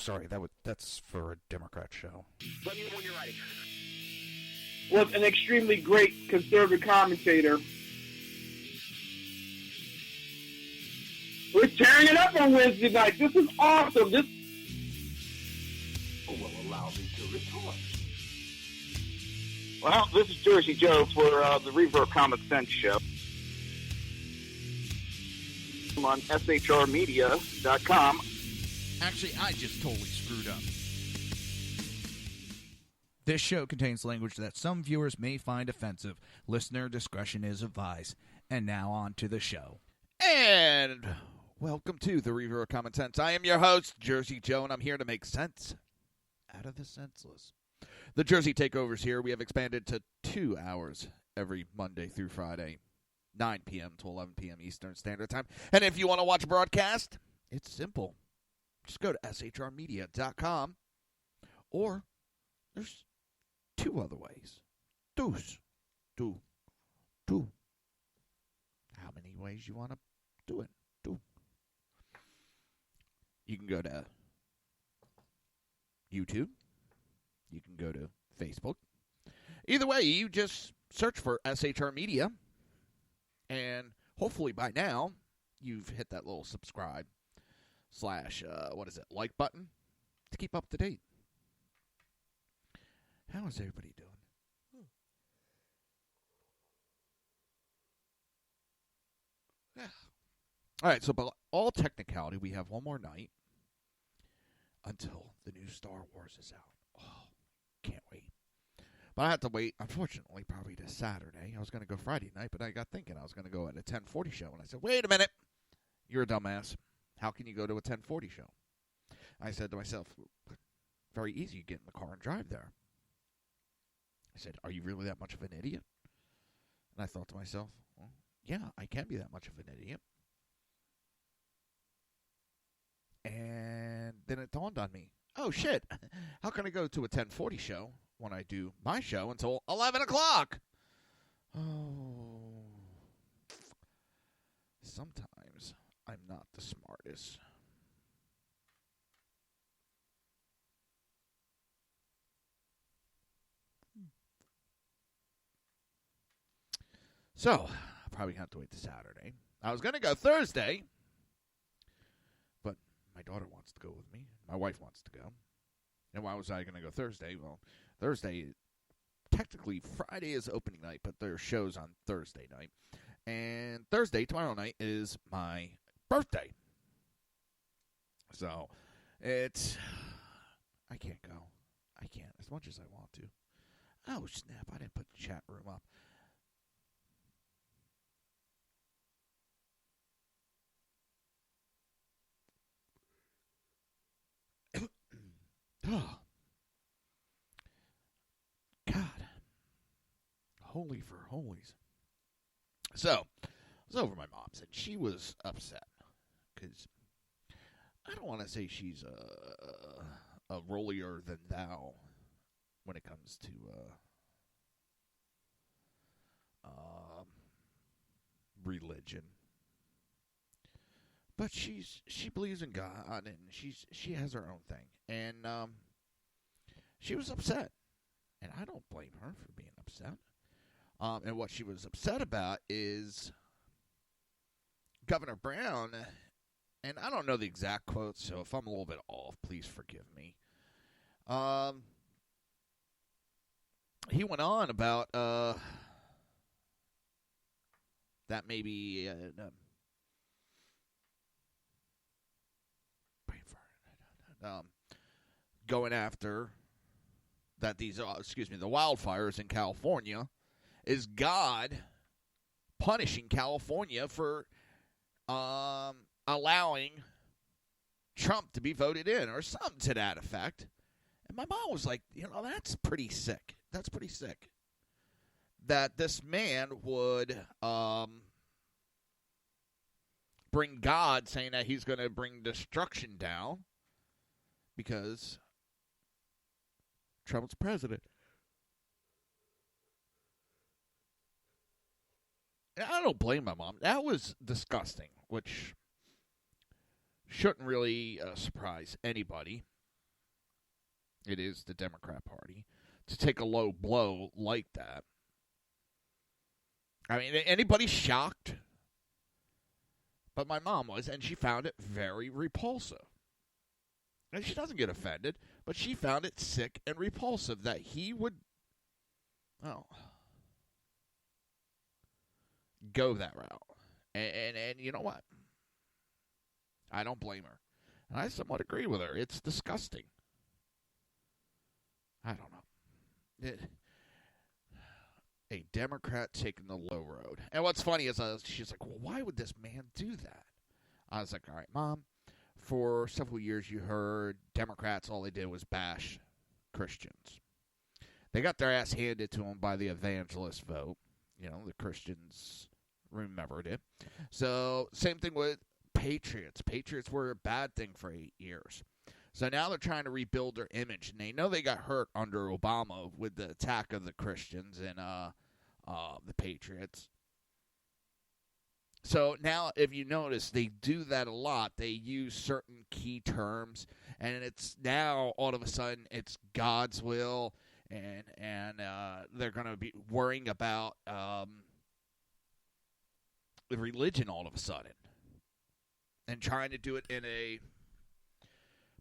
sorry, that's for a Democrat show. Let me know when you're ready. Was an extremely great conservative commentator. We're tearing it up on Wednesday night. This is awesome. This will allow me to retort. Well, this is Jersey Joe for the Reaver of Common Sense show. I'm on shrmedia.com. Actually, I just totally screwed up. This show contains language that some viewers may find offensive. Listener discretion is advised. And now on to the show. And welcome to the Reaver of Common Sense. I am your host, Jersey Joe, and I'm here to make sense out of the senseless. The Jersey Takeovers here, we have expanded to 2 hours every Monday through Friday, 9 p.m. to 11 p.m. Eastern Standard Time. And if you want to watch a broadcast, it's simple. Just go to shrmedia.com, or there's 2 other ways. Two. How many ways you want to do it? Two. You can go to YouTube. You can go to Facebook. Either way, you just search for SHR Media, and hopefully by now you've hit that little subscribe / like button to keep up to date. How is everybody doing? Yeah. All right, so by all technicality, we have one more night until the new Star Wars is out. Oh, can't wait. But I have to wait, unfortunately, probably to Saturday. I was going to go Friday night, but I got thinking I was going to go at a 10:40 show. And I said, wait a minute. You're a dumbass. How can you go to a 10:40 show? I said to myself, very easy. You get in the car and drive there. I said, are you really that much of an idiot? And I thought to myself, well, yeah, I can be that much of an idiot. And then it dawned on me, oh, shit, how can I go to a 10:40 show when I do my show until 11 o'clock? Oh, sometimes I'm not the smartest. So, I'll probably have to wait till Saturday. I was going to go Thursday, but my daughter wants to go with me. My wife wants to go. And why was I going to go Thursday? Well, Thursday, technically Friday is opening night, but there are shows on Thursday night. And Thursday, tomorrow night, is my birthday. So, I can't go. I can't, as much as I want to. Oh, snap, I didn't put the chat room up. Oh, God. Holy for holies. So, I was over at my mom's, and she was upset. Because I don't want to say she's a rollier than thou when it comes to religion. But she believes in God, and she has her own thing. And she was upset. And I don't blame her for being upset. And what she was upset about is Governor Brown, and I don't know the exact quote, so if I'm a little bit off, please forgive me. He went on about that maybe going after that the wildfires in California is God punishing California for allowing Trump to be voted in or something to that effect. And my mom was like, that's pretty sick. That's pretty sick. That this man would bring God, saying that he's going to bring destruction down because Trump's president. And I don't blame my mom. That was disgusting, which shouldn't really surprise anybody. it is the Democrat Party, to take a low blow like that. I mean, anybody shocked? But my mom was, and she found it very repulsive. And she doesn't get offended, but she found it sick and repulsive that he would, go that route. And you know what? I don't blame her. And I somewhat agree with her. It's disgusting. I don't know. A Democrat taking the low road. And what's funny is she's like, well, why would this man do that? I was like, all right, Mom, for several years you heard Democrats, all they did was bash Christians. They got their ass handed to them by the evangelist vote. You know, the Christians remembered it. So, same thing with patriots. Patriots were a bad thing for 8 years. So now they're trying to rebuild their image, and they know they got hurt under Obama with the attack of the Christians and the Patriots. So now, if you notice, they do that a lot. They use certain key terms, and it's now, all of a sudden, it's God's will, and they're going to be worrying about the religion all of a sudden and trying to do it in a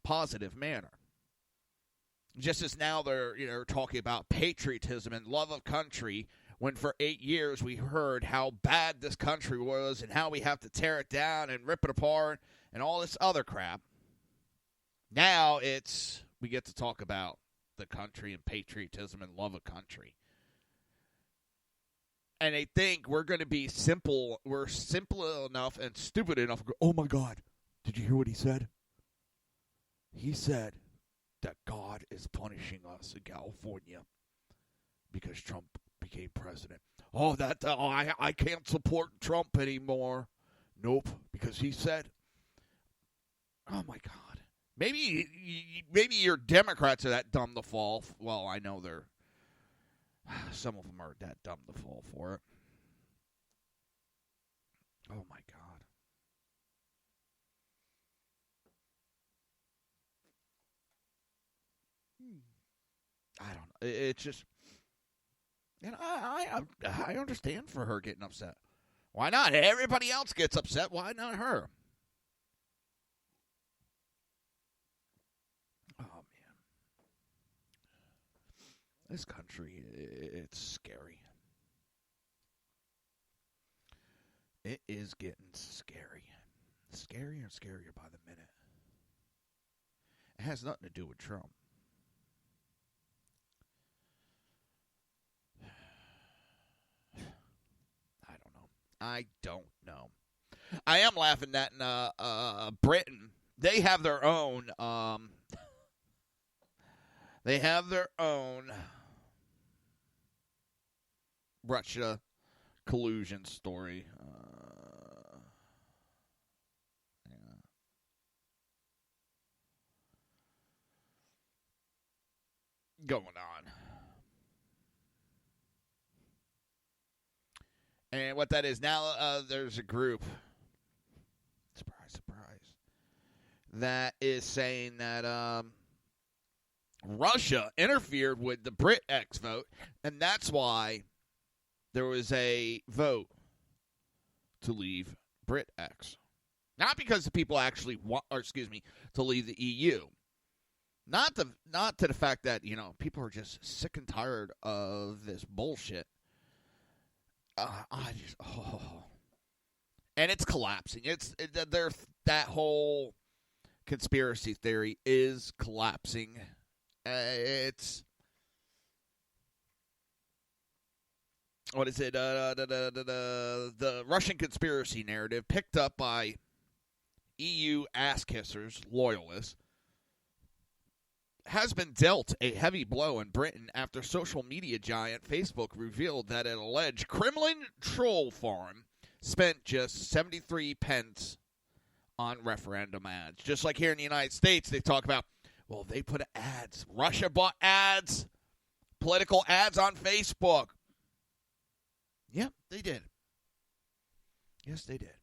positive manner. Just as now they're talking about patriotism and love of country, when for 8 years we heard how bad this country was and how we have to tear it down and rip it apart and all this other crap. Now we get to talk about the country and patriotism and love of country. And they think we're going to be simple. We're simple enough and stupid enough to go, oh my God, did you hear what he said? He said that God is punishing us in California because Trump became president. Oh, I can't support Trump anymore. Nope, because he said, oh my God. Maybe your Democrats are that dumb to fall. Well, I know some of them are that dumb to fall for it. Oh my God. I don't know. It's just, and I understand for her getting upset. Why not? Everybody else gets upset. Why not her? Oh man, this country, it's scary. It is getting scary, scarier and scarier by the minute. It has nothing to do with Trump. I don't know. I am laughing that in Britain, they have their own Russia collusion story. Going on. And what that is now, there's a group, surprise, surprise, that is saying that Russia interfered with the BritX vote, and that's why there was a vote to leave BritX. Not because the people actually want, to leave the EU. Not to the fact that, people are just sick and tired of this bullshit. And it's collapsing. That whole conspiracy theory is collapsing. It's what is it? The Russian conspiracy narrative picked up by EU ass kissers, loyalists, has been dealt a heavy blow in Britain after social media giant Facebook revealed that an alleged Kremlin troll farm spent just 73 pence on referendum ads. Just like here in the United States, they talk about, well, they put ads. Russia bought ads, political ads on Facebook. Yep, they did. Yes, they did.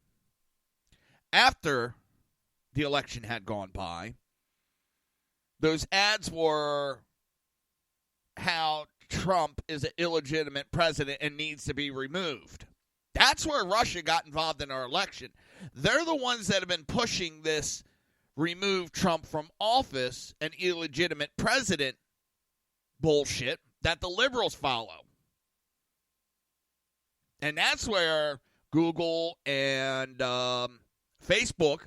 After the election had gone by, Those ads were how Trump is an illegitimate president and needs to be removed. That's where Russia got involved in our election. They're the ones that have been pushing this remove Trump from office, an illegitimate president bullshit that the liberals follow. And that's where Google and Facebook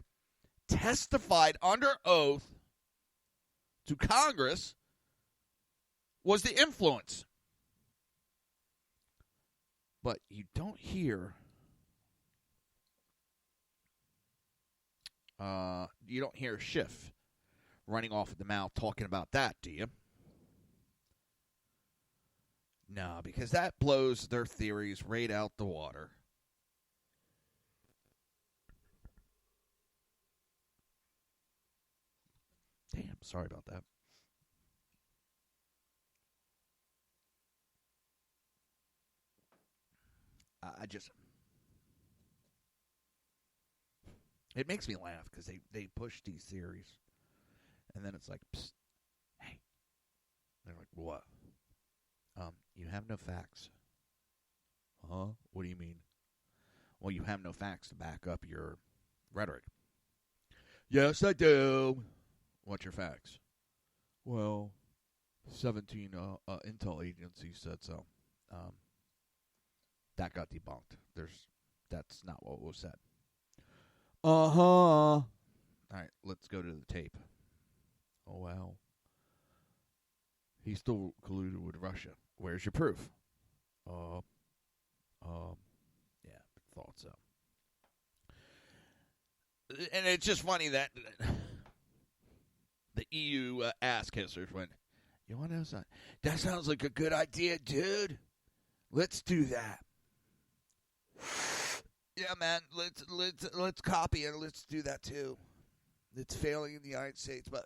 testified under oath to Congress was the influence. But you don't hear Schiff running off at the mouth talking about that, do you? No, because that blows their theories right out the water. Damn, sorry about that. It makes me laugh because they push these theories. And then it's like, psst, hey. They're like, what? You have no facts. Huh? What do you mean? Well, you have no facts to back up your rhetoric. Yes, I do. What's your facts? Well, 17 intel agencies said so. That got debunked. That's not what was said. Uh-huh. All right, let's go to the tape. Oh, wow. He still colluded with Russia. Where's your proof? Yeah, thought so. And it's just funny that the EU ass kissers went, you want to know something? That sounds like a good idea, dude. Let's do that. Yeah, man, let's copy it. Let's do that too. It's failing in the United States, but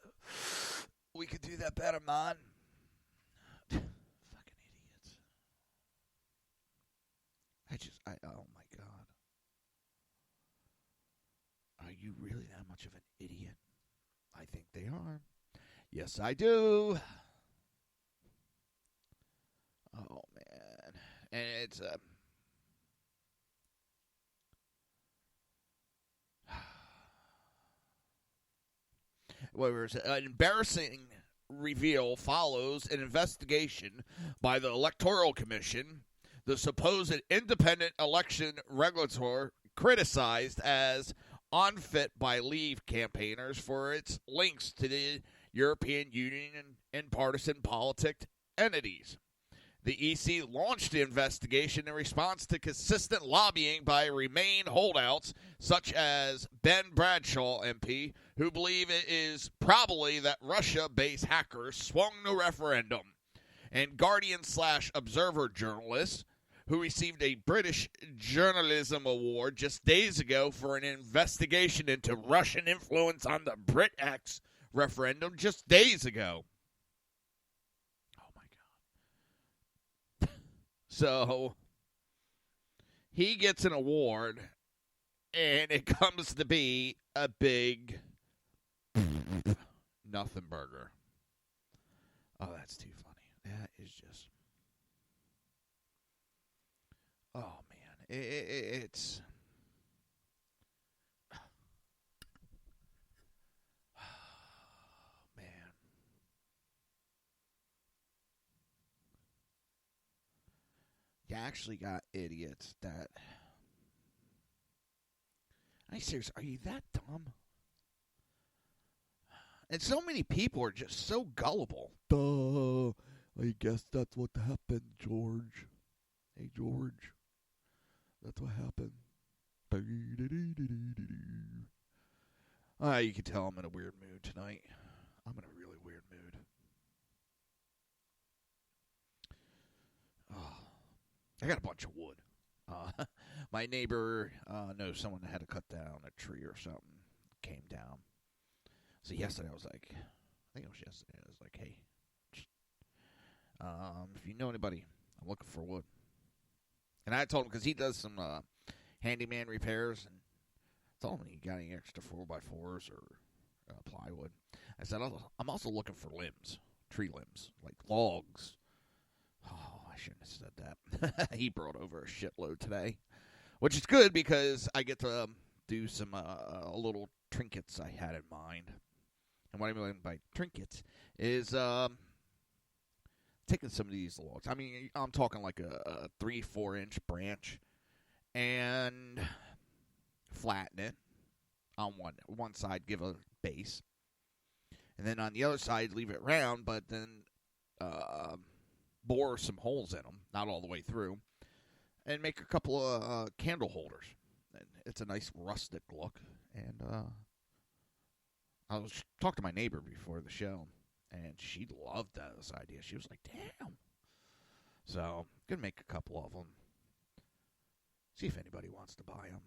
we could do that better, man. Fucking idiots. Oh my God. Are you really that much of an idiot? I think they are. Yes, I do. Oh, man. And it's an embarrassing reveal follows an investigation by the Electoral Commission, the supposed independent election regulator criticized as unfit by Leave campaigners for its links to the European Union and partisan politic entities. The EC launched the investigation in response to consistent lobbying by Remain holdouts such as Ben Bradshaw MP, who believe it is probably that Russia-based hackers swung the referendum, and Guardian/Observer journalists who received a British Journalism Award just days ago for an investigation into Russian influence on the BritX referendum just days ago. Oh, my God. So, he gets an award, and it comes to be a big nothing burger. Oh, that's too funny. That is just... Oh, man. It's... Man. You actually got idiots that... I seriously, are you that dumb? And so many people are just so gullible. Duh. I guess that's what happened, George. Hey, George. That's what happened. You can tell I'm in a weird mood tonight. I'm in a really weird mood. Oh, I got a bunch of wood. My neighbor knows someone that had to cut down a tree or something. Came down. So yesterday I was like, I was like, hey, if you know anybody, I'm looking for wood. And I told him, because he does some handyman repairs, and I told him, you got any extra 4x4s or plywood. I said, I'm also looking for limbs, tree limbs, like logs. Oh, I shouldn't have said that. He brought over a shitload today, which is good because I get to do some little trinkets I had in mind. And what I mean by trinkets is taking some of these logs. I mean, I'm talking like a 3-4 inch branch and flatten it on one side, give a base. And then on the other side, leave it round, but then bore some holes in them, not all the way through, and make a couple of candle holders. And it's a nice rustic look. And I was talking to my neighbor before the show, and she loved this idea. She was like, damn. So, going to make a couple of them. See if anybody wants to buy them.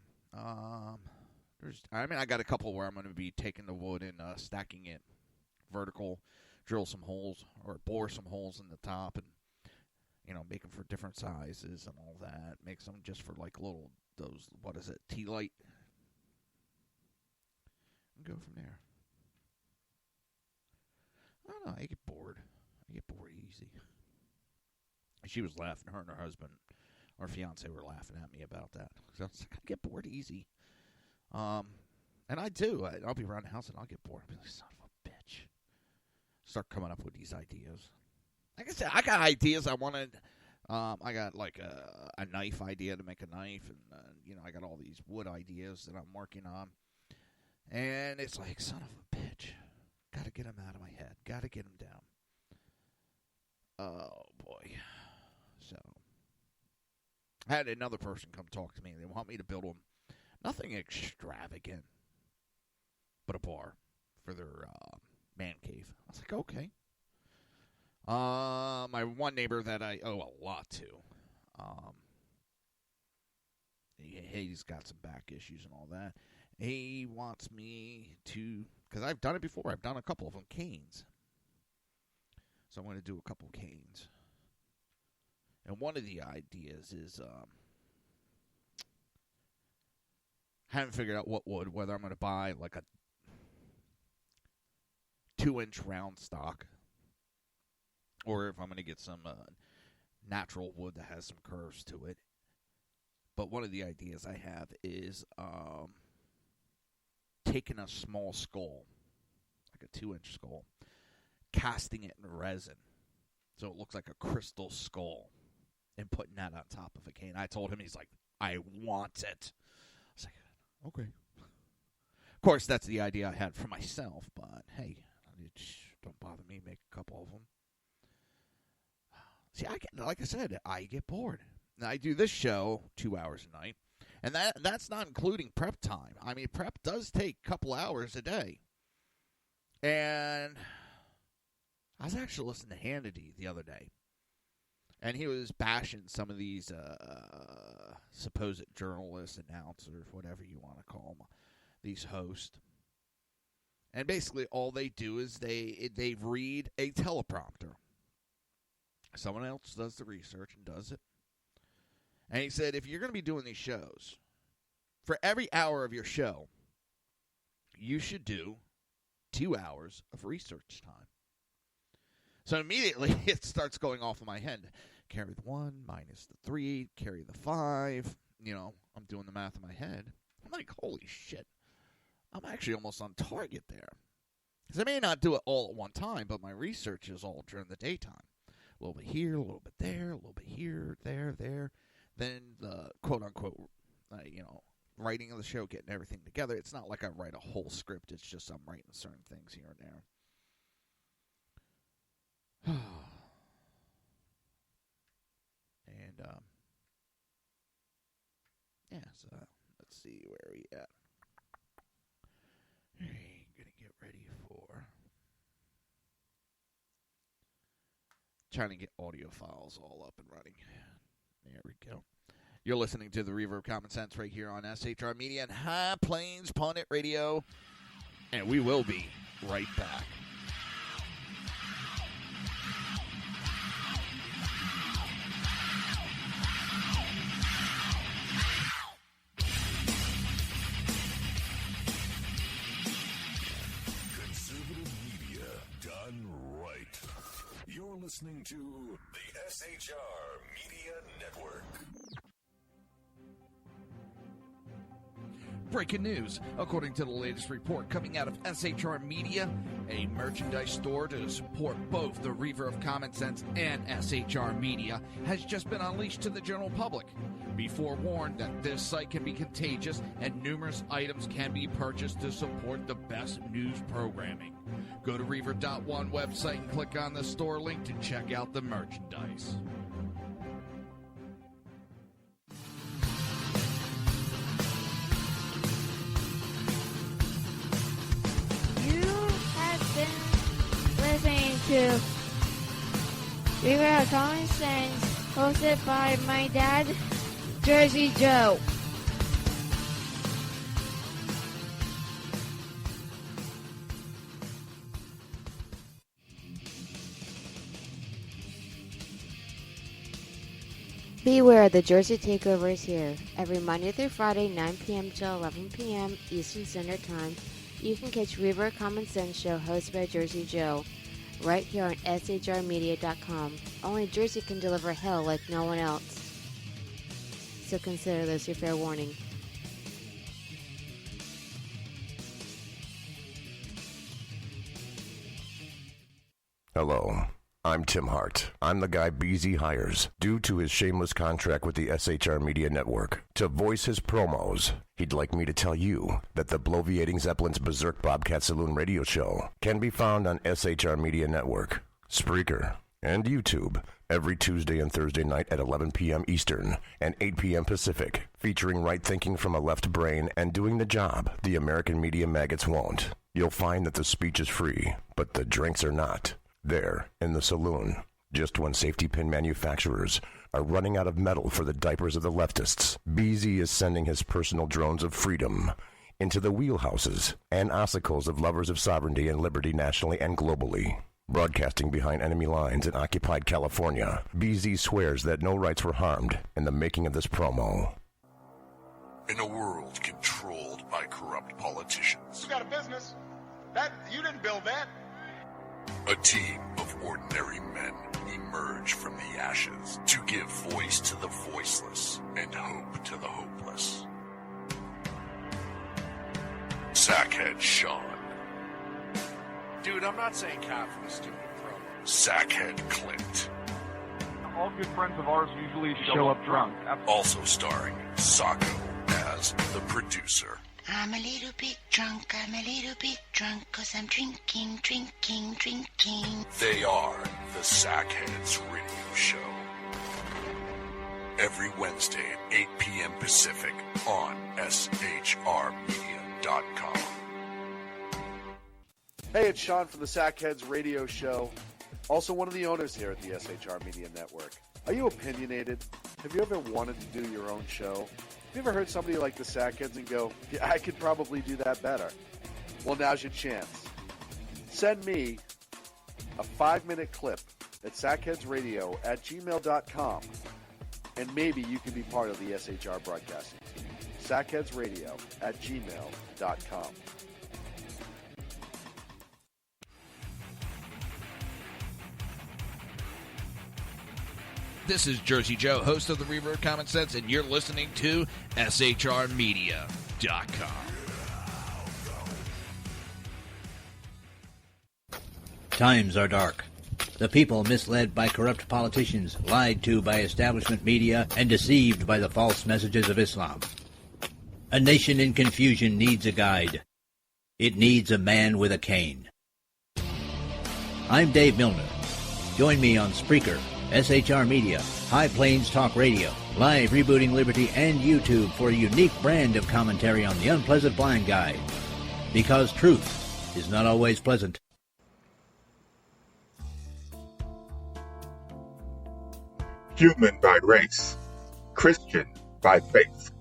I got a couple where I'm going to be taking the wood and stacking it vertical, drill some holes, or bore some holes in the top, and, make them for different sizes and all that. Make some just for, like, little, tea light. And go from there. I don't know. I get bored. Easy. She was laughing. Her and her husband, or fiance, were laughing at me about that. So I was like, I get bored easy. And I do. I'll be around the house and I'll get bored. I'll be like, son of a bitch. Start coming up with these ideas. Like I said, I got ideas. I got like a knife idea to make a knife, and I got all these wood ideas that I'm working on. And it's like, son of a bitch. Got to get them out of my head. Got to get them down. Oh, boy. So, I had another person come talk to me. They want me to build them nothing extravagant, but a bar for their man cave. I was like, okay. My one neighbor that I owe a lot to, he's got some back issues and all that. He wants me to, because I've done it before. I've done a couple of them, canes. So I'm going to do a couple canes. And one of the ideas is, haven't figured out what wood, whether I'm going to buy like a 2-inch round stock, or if I'm going to get some natural wood that has some curves to it. But one of the ideas I have is taking a small skull, like a 2-inch skull, casting it in resin so it looks like a crystal skull, and putting that on top of a cane. I told him, he's like, I want it. I was like, okay. Of course, that's the idea I had for myself, but hey, don't bother me. Make a couple of them. See, like I said, I get bored. Now, I do this show 2 hours a night, and that's not including prep time. I mean, prep does take a couple hours a day. And I was actually listening to Hannity the other day, and he was bashing some of these supposed journalists, announcers, whatever you want to call them, these hosts. And basically all they do is they read a teleprompter. Someone else does the research and does it. And he said, if you're going to be doing these shows, for every hour of your show, you should do 2 hours of research time. So immediately it starts going off in my head. Carry the 1, minus the 3, carry the 5. I'm doing the math in my head. I'm like, holy shit. I'm actually almost on target there. Because I may not do it all at one time, but my research is all during the daytime. A little bit here, a little bit there, a little bit here, there. Then the quote-unquote, writing of the show, getting everything together. It's not like I write a whole script. It's just I'm writing certain things here and there. And, so let's see where we at. I'm going to get ready for trying to get audio files all up and running. There we go. You're listening to the Reaver of Common Sense right here on SHR Media and High Plains Pundit Radio. And we will be right back. listening to the SHR Media Network. Breaking news. According to the latest report coming out of SHR Media, a merchandise store to support both the Reaver of Common Sense and SHR Media has just been unleashed to the general public. Be forewarned that this site can be contagious and numerous items can be purchased to support the best news programming. Go to Reaver.one website and click on the store link to check out the merchandise. Listening to Reaver of Common Sense, hosted by my dad, Jersey Joe. Beware, the Jersey Takeover is here. Every Monday through Friday, 9 p.m. to 11 p.m. Eastern Standard Time, you can catch Reaver of Common Sense show hosted by Jersey Joe, right here on shrmedia.com. Only Jersey can deliver hell like no one else. So consider this your fair warning. Hello, I'm Tim Hart. I'm the guy BZ hires, due to his shameless contract with the SHR Media Network, to voice his promos. He'd like me to tell you that the Bloviating Zeppelin's Berserk Bobcat Saloon radio show can be found on SHR Media Network, Spreaker, and YouTube every Tuesday and Thursday night at 11 p.m. Eastern and 8 p.m. Pacific, featuring right thinking from a left brain and doing the job the American media maggots won't. You'll find that the speech is free, but the drinks are not. There, in the saloon, just when safety pin manufacturers are running out of metal for the diapers of the leftists, BZ is sending his personal drones of freedom into the wheelhouses and ossicles of lovers of sovereignty and liberty nationally and globally. Broadcasting behind enemy lines in occupied California, BZ swears that no rights were harmed in the making of this promo. In a world controlled by corrupt politicians, You got a business. That you didn't build that. a team of ordinary men emerge from the ashes to give voice to the voiceless and hope to the hopeless. Sackhead Sean. Dude, I'm not saying cat for the stupid pro. Sackhead Clint. All good friends of ours usually show up drunk. Also starring Sacco as the producer. I'm a little bit drunk, 'cause I'm drinking. They are the Sackheads Radio Show. Every Wednesday at 8 p.m. Pacific on shrmedia.com. Hey, it's Sean from the Sackheads Radio Show, also one of the owners here at the SHR Media Network. Are you opinionated? Have you ever wanted to do your own show? Have you ever heard somebody like the Sackheads and go, yeah, I could probably do that better? Well, now's your chance. Send me a 5-minute clip at sackheadsradio@gmail.com, and maybe you can be part of the SHR broadcasting team. sackheadsradio@gmail.com. This is Jersey Joe, host of the Reaver of Common Sense, and you're listening to shrmedia.com. Times are dark. The people misled by corrupt politicians, lied to by establishment media, and deceived by the false messages of Islam. A nation in confusion needs a guide. It needs a man with a cane. I'm Dave Milner. Join me on Spreaker, SHR Media, High Plains Talk Radio, Live Rebooting Liberty, and YouTube for a unique brand of commentary on the unpleasant blind guide. Because truth is not always pleasant. Human by race, Christian by faith,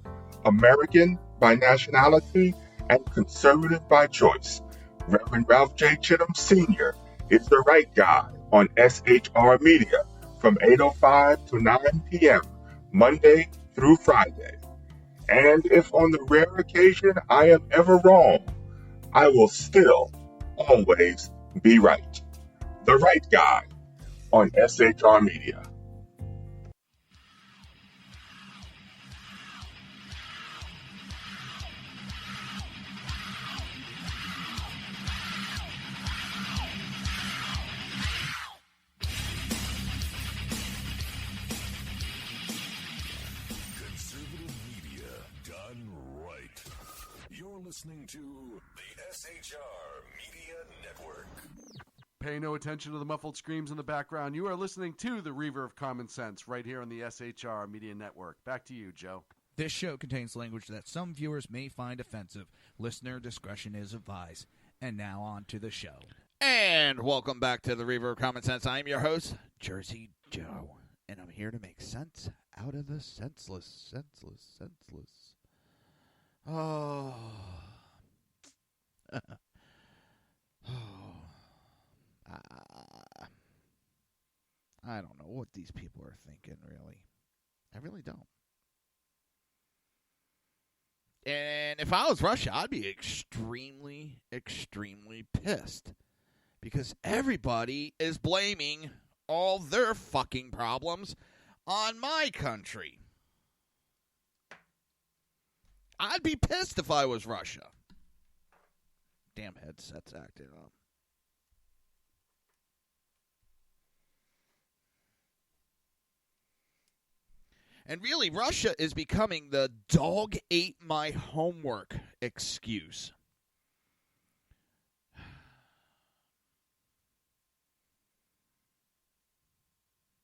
American by nationality, and conservative by choice. Reverend Ralph J. Chittum Sr. is the right guy on SHR Media from 8:05 to 9 p.m., Monday through Friday. And if on the rare occasion I am ever wrong, I will still always be right. The right guy on SHR Media. Conservative media done right. You're listening to the SHR Media Network. Pay no attention to the muffled screams in the background. You are listening to the Reaver of Common Sense right here on the SHR Media Network. Back to you, Joe. This show contains language that some viewers may find offensive. Listener discretion is advised. And now on to the show. And welcome back to the Reaver of Common Sense. I'm your host, Jersey Joe. And I'm here to make sense out of the senseless. Oh. I don't know what these people are thinking, really. I really don't. And if I was Russia, I'd be extremely, extremely pissed. Because everybody is blaming all their fucking problems on my country. I'd be pissed if I was Russia. Damn headset's acting up. And really, Russia is becoming the dog ate my homework excuse.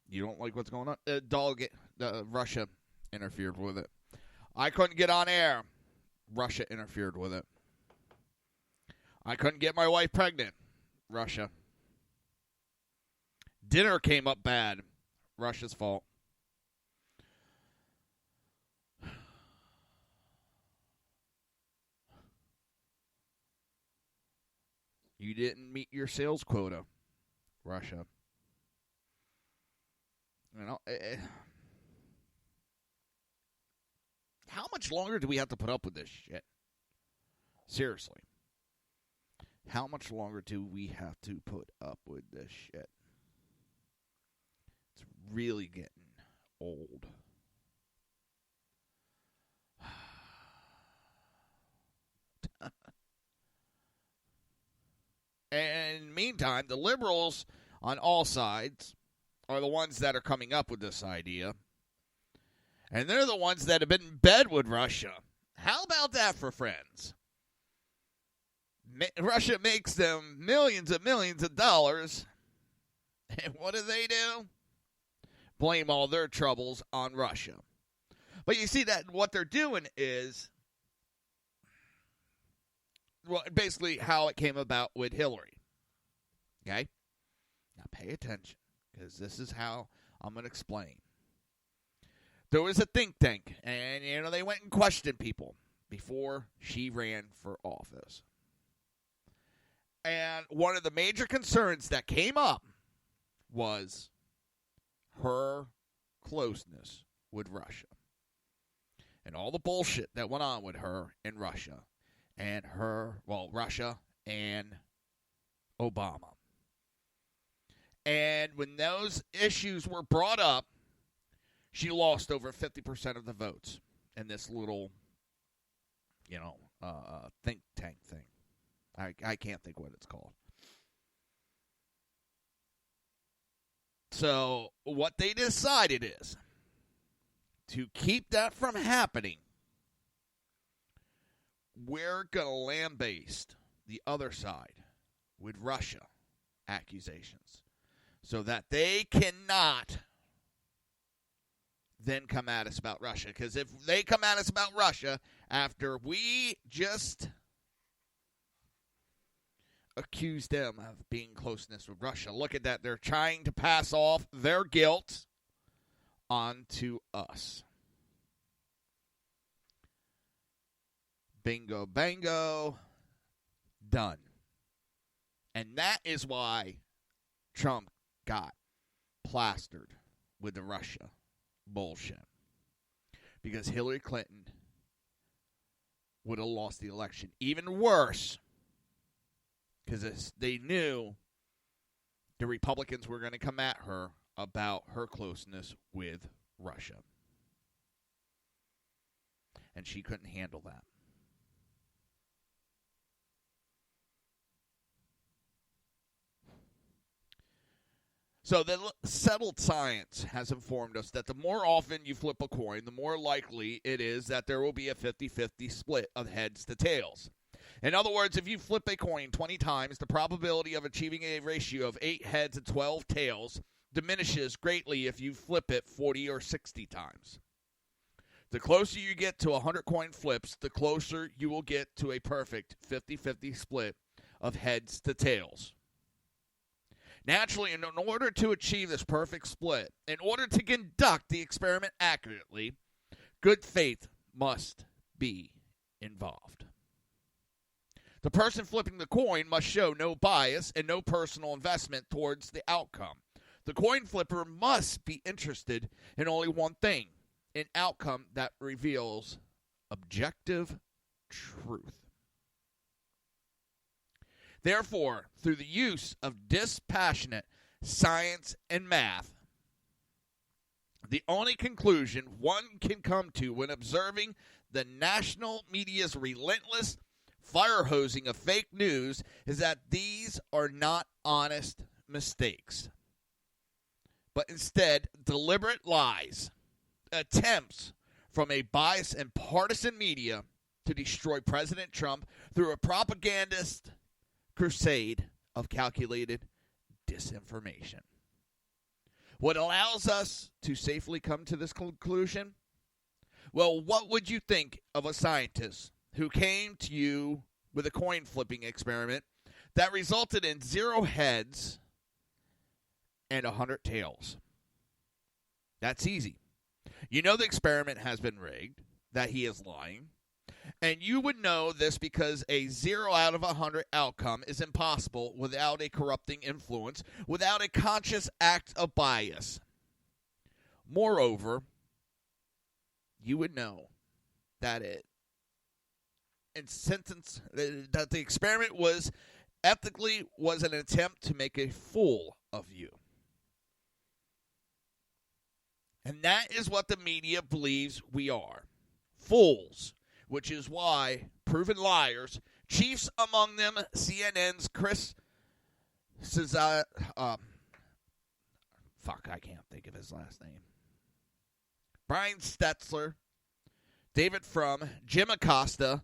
You don't like what's going on? Russia interfered with it. I couldn't get on air. Russia interfered with it. I couldn't get my wife pregnant. Russia. Dinner came up bad. Russia's fault. You didn't meet your sales quota. Russia. You know, how much longer do we have to put up with this shit? Seriously. How much longer do we have to put up with this shit? It's really getting old. And meantime, the liberals on all sides are the ones that are coming up with this idea. And they're the ones that have been in bed with Russia. How about that for friends? Russia makes them millions and millions of dollars. And what do? Blame all their troubles on Russia. But you see that what they're doing is, well, basically how it came about with Hillary. Okay? Now pay attention, because this is how I'm going to explain. There was a think tank, and, they went and questioned people before she ran for office. And one of the major concerns that came up was her closeness with Russia. And all the bullshit that went on with her in Russia. And Russia and Obama. And when those issues were brought up, she lost over 50% of the votes in this little, think tank thing. I can't think what it's called. So what they decided is to keep that from happening, we're going to lambaste the other side with Russia accusations so that they cannot then come at us about Russia. Because if they come at us about Russia after we just accuse them of being closeness with Russia, look at that. They're trying to pass off their guilt onto us. Bingo, bango, done. And that is why Trump got plastered with the Russia bullshit. Because Hillary Clinton would have lost the election. Even worse, because they knew the Republicans were going to come at her about her closeness with Russia. And she couldn't handle that. So the settled science has informed us that the more often you flip a coin, the more likely it is that there will be a 50-50 split of heads to tails. In other words, if you flip a coin 20 times, the probability of achieving a ratio of 8 heads and 12 tails diminishes greatly if you flip it 40 or 60 times. The closer you get to 100 coin flips, the closer you will get to a perfect 50-50 split of heads to tails. Naturally, in order to achieve this perfect split, in order to conduct the experiment accurately, good faith must be involved. The person flipping the coin must show no bias and no personal investment towards the outcome. The coin flipper must be interested in only one thing, an outcome that reveals objective truth. Therefore, through the use of dispassionate science and math, the only conclusion one can come to when observing the national media's relentless fire hosing of fake news is that these are not honest mistakes, but instead deliberate lies, attempts from a biased and partisan media to destroy President Trump through a propagandist crusade of calculated disinformation. What allows us to safely come to this conclusion? Well, what would you think of a scientist who came to you with a coin flipping experiment that resulted in 0 heads and 100 tails? That's easy. You know the experiment has been rigged, that he is lying. And you would know this because a 0 out of 100 outcome is impossible without a corrupting influence, without a conscious act of bias. Moreover, you would know that that the experiment was an attempt to make a fool of you. And that is what the media believes we are. Fools. Which is why proven liars, chiefs among them CNN's Chris I can't think of his last name. Brian Stetzler, David Frum, Jim Acosta,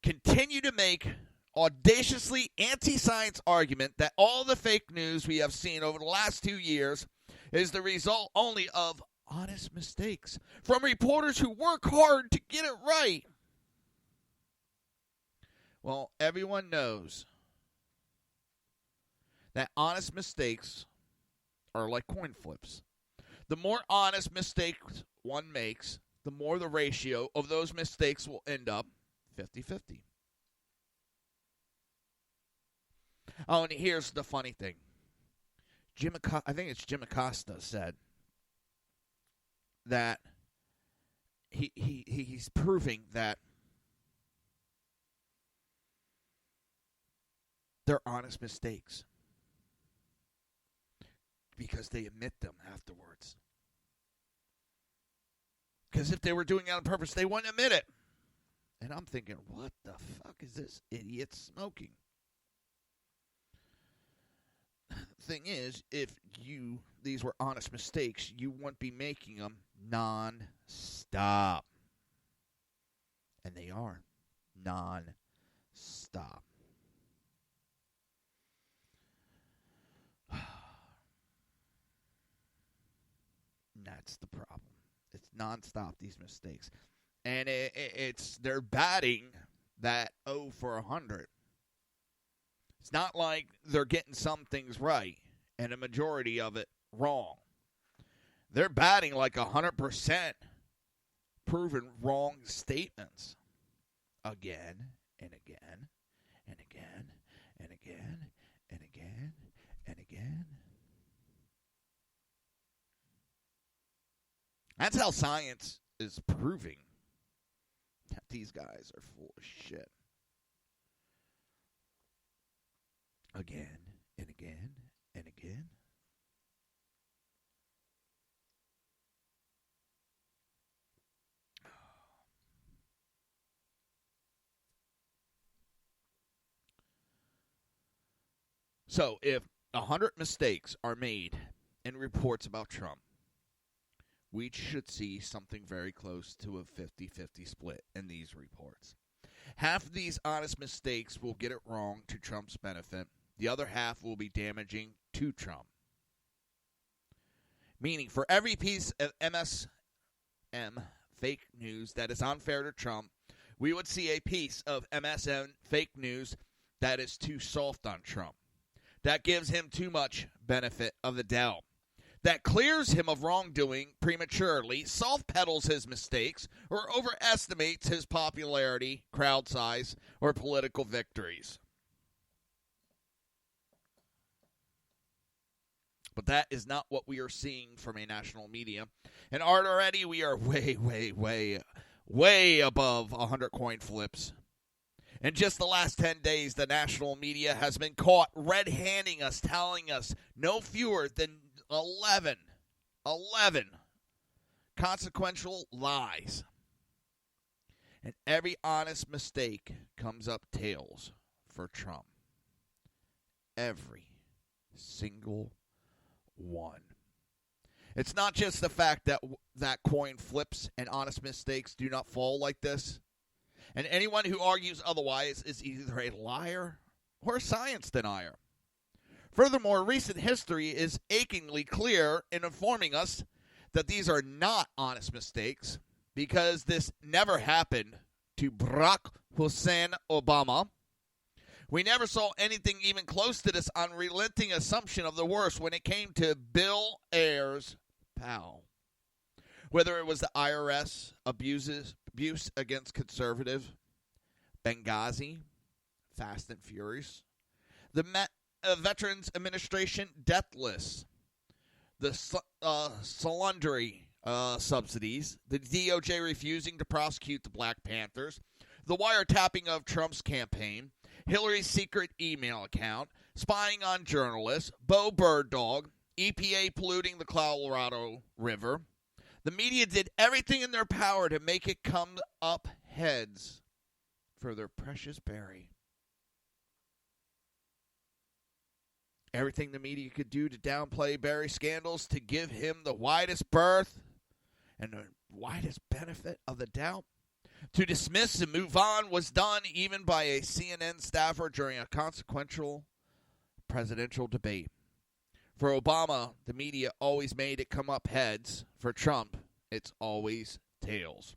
continue to make audaciously anti-science argument that all the fake news we have seen over the last 2 years is the result only of honest mistakes from reporters who work hard to get it right. Well, everyone knows that honest mistakes are like coin flips. The more honest mistakes one makes, the more the ratio of those mistakes will end up 50-50. Oh, and here's the funny thing. I think it's Jim Acosta said that he's proving that they're honest mistakes because they admit them afterwards. Because if they were doing it on purpose, they wouldn't admit it. And I'm thinking, what the fuck is this idiot smoking? Thing is, if these were honest mistakes, you wouldn't be making them non-stop. And they are non-stop. That's the problem. It's non-stop, these mistakes. And they're batting that 0 for 100. It's not like they're getting some things right and a majority of it wrong. They're batting like 100% proven wrong statements again and again and again and again and again and again. That's how science is proving that these guys are full of shit. Again and again and So if 100 mistakes are made in reports about Trump, we should see something very close to a 50-50 split in these reports. Half of these honest mistakes will get it wrong to Trump's benefit. The other half will be damaging to Trump. Meaning, for every piece of MSM fake news that is unfair to Trump, we would see a piece of MSM fake news that is too soft on Trump, that gives him too much benefit of the doubt, that clears him of wrongdoing prematurely, soft pedals his mistakes, or overestimates his popularity, crowd size, or political victories. But that is not what we are seeing from a national media. And already we are way above 100 coin flips. In just the last 10 days, the national media has been caught red-handing us, telling us no fewer than 11 consequential lies. And every honest mistake comes up tails for Trump. Every single one. It's not just the fact that coin flips and honest mistakes do not fall like this. And anyone who argues otherwise is either a liar or a science denier. Furthermore, recent history is achingly clear in informing us that these are not honest mistakes, because this never happened to Barack Hussein Obama. We never saw anything even close to this unrelenting assumption of the worst when it came to Bill Ayers' pal. Whether it was the IRS abuse against conservative, Benghazi, Fast and Furious, the Veterans Administration death list, the Salundry subsidies, the DOJ refusing to prosecute the Black Panthers, the wiretapping of Trump's campaign, Hillary's secret email account, spying on journalists, Bo Bird Dog, EPA polluting the Colorado River. The media did everything in their power to make it come up heads for their precious Barry. Everything the media could do to downplay Barry's scandals, to give him the widest berth and the widest benefit of the doubt, to dismiss and move on, was done even by a CNN staffer during a consequential presidential debate. For Obama, the media always made it come up heads. For Trump, it's always tails.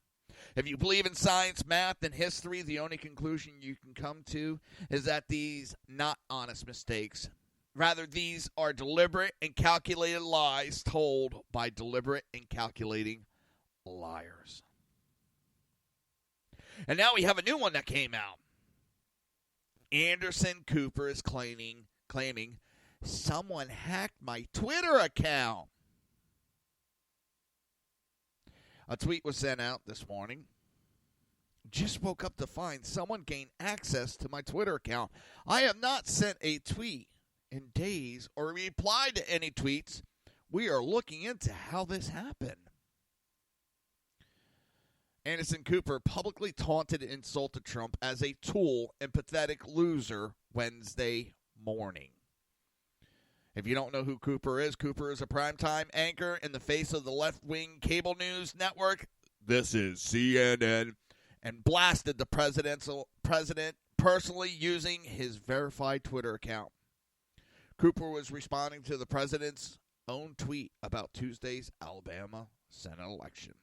If you believe in science, math, and history, the only conclusion you can come to is that these not honest mistakes. Rather, these are deliberate and calculated lies told by deliberate and calculating liars. And now we have a new one that came out. Anderson Cooper is claiming someone hacked my Twitter account. A tweet was sent out this morning. Just woke up to find someone gained access to my Twitter account. I have not sent a tweet in days or replied to any tweets. We are looking into how this happened. Anderson Cooper publicly taunted and insulted Trump as a tool and pathetic loser Wednesday morning. If you don't know who Cooper is a primetime anchor in the face of the left-wing cable news network. This is CNN. And blasted the president personally using his verified Twitter account. Cooper was responding to the president's own tweet about Tuesday's Alabama Senate election.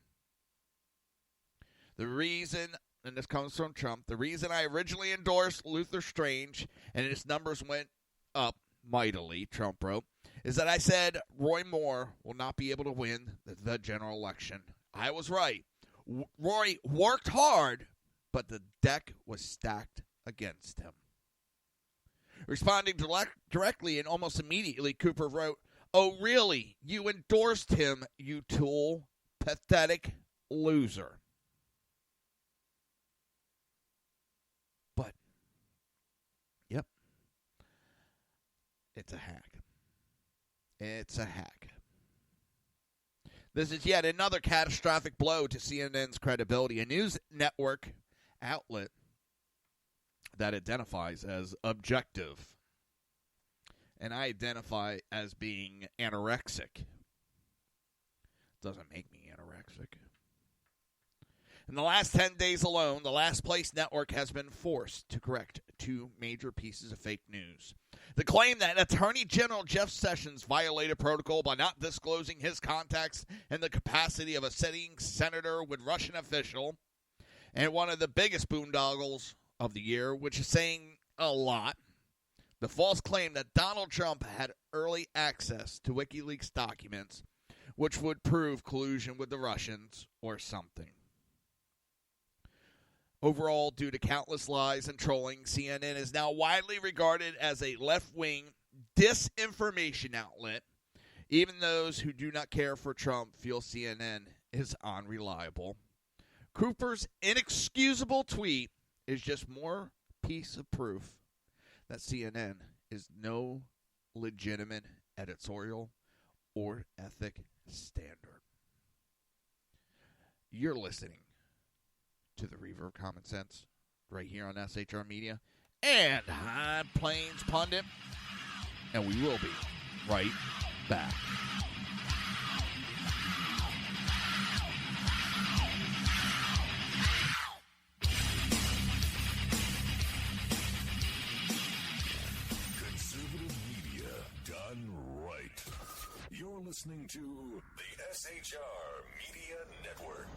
The reason, and this comes from Trump, the reason I originally endorsed Luther Strange and his numbers went up mightily, Trump wrote, is that I said Roy Moore will not be able to win the general election. I was right. Roy worked hard, but the deck was stacked against him. Responding directly and almost immediately, Cooper wrote, "Oh, really? You endorsed him, you tool, pathetic loser." But, yep, it's a hack. It's a hack. This is yet another catastrophic blow to CNN's credibility, a news network outlet that identifies as objective. and I identify as being anorexic. Doesn't make me anorexic. In the last 10 days alone, the Last Place Network has been forced to correct 2 major pieces of fake news. The claim that Attorney General Jeff Sessions violated protocol by not disclosing his contacts in the capacity of a sitting senator with Russian official, and one of the biggest boondoggles of the year, which is saying a lot, the false claim that Donald Trump had early access to WikiLeaks documents, which would prove collusion with the Russians or something. Overall, due to countless lies and trolling, CNN is now widely regarded as a left-wing disinformation outlet. Even those who do not care for Trump feel CNN is unreliable. Cooper's inexcusable tweet is just more piece of proof that CNN is no legitimate editorial or ethic standard. You're listening to the Reaver of Common Sense right here on SHR Media and High Plains Pundit, and we will be right back. Conservative media done right. You're listening to the SHR Media Network.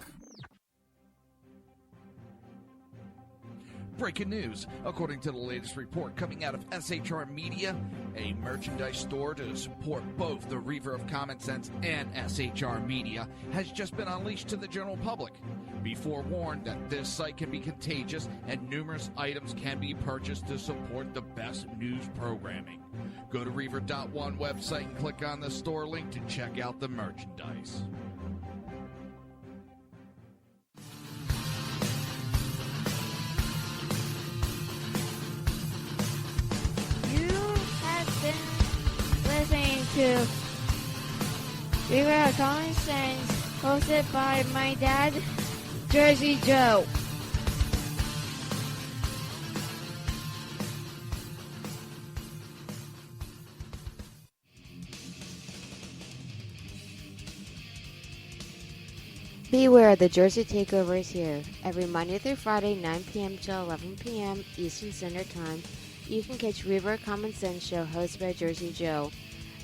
Breaking news. According to the latest report coming out of SHR Media, a merchandise store to support both the Reaver of Common Sense and SHR Media has just been unleashed to the general public. Be forewarned that this site can be contagious and numerous items can be purchased to support the best news programming. Go to Reaver.one website and click on the store link to check out the merchandise. Listening to Reaver of Common Sense, hosted by my dad, Jersey Joe. Beware, the Jersey Takeover is here. Every Monday through Friday, 9 p.m. to 11 p.m. Eastern Standard Time. You can catch Reaver of Common Sense show hosted by Jersey Joe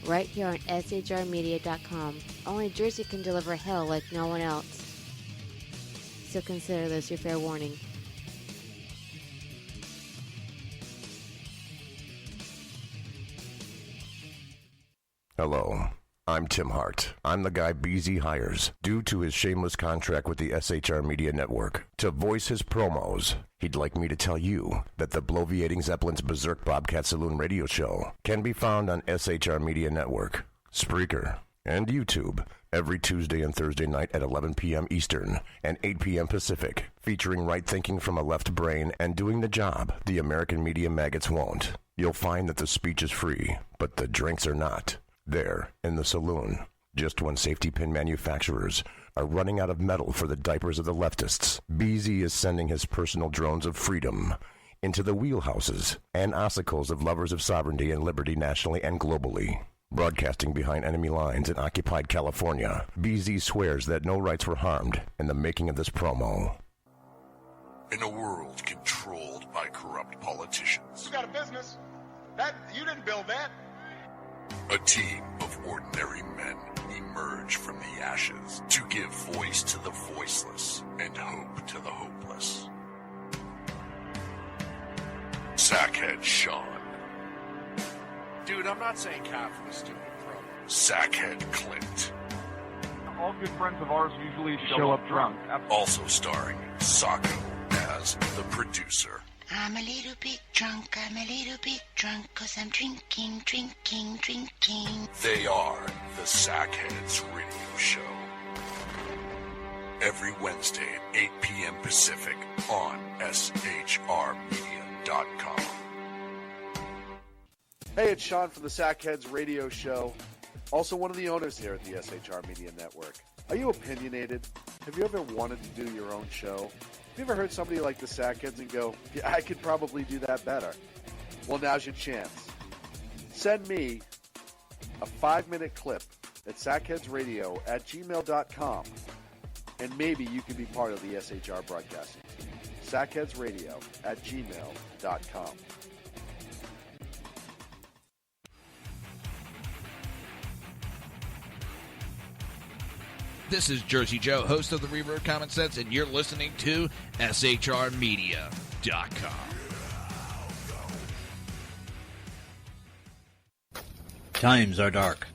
right here on shrmedia.com. Only Jersey can deliver hell like no one else. So consider this your fair warning. Hello, I'm Tim Hart. I'm the guy BZ hires, due to his shameless contract with the SHR Media Network, to voice his promos. He'd like me to tell you that the Bloviating Zeppelin's Berserk Bobcat Saloon radio show can be found on SHR Media Network, Spreaker, and YouTube every Tuesday and Thursday night at 11 p.m. Eastern and 8 p.m. Pacific, featuring right thinking from a left brain and doing the job the American media maggots won't. You'll find that the speech is free, but the drinks are not. There, in the saloon, just when safety pin manufacturers are running out of metal for the diapers of the leftists, BZ is sending his personal drones of freedom into the wheelhouses and ossicles of lovers of sovereignty and liberty nationally and globally. Broadcasting behind enemy lines in occupied California, BZ swears that no rights were harmed in the making of this promo. In a world controlled by corrupt politicians, You got a business. That you didn't build that. a team of ordinary men emerge from the ashes to give voice to the voiceless and hope to the hopeless. Sackhead Sean, Dude, I'm not saying cop for the stupid program. Sackhead Clint, All good friends of ours usually show up drunk. also starring Sacco as the producer. I'm a little bit drunk, 'cause I'm drinking. They are the Sackheads Radio Show. Every Wednesday at 8 p.m. Pacific on shrmedia.com. Hey, it's Sean from the Sackheads Radio Show, also one of the owners here at the SHR Media Network. Are you opinionated? Have you ever wanted to do your own show? Have you ever heard somebody like the Sackheads and go, yeah, I could probably do that better? Well, now's your chance. Send me a 5-minute clip at sackheadsradio@gmail.com, and maybe you can be part of the SHR broadcasting team. sackheadsradio@gmail.com. This is Jersey Joe, host of the Reaver of Common Sense, and you're listening to SHRmedia.com. Times are dark.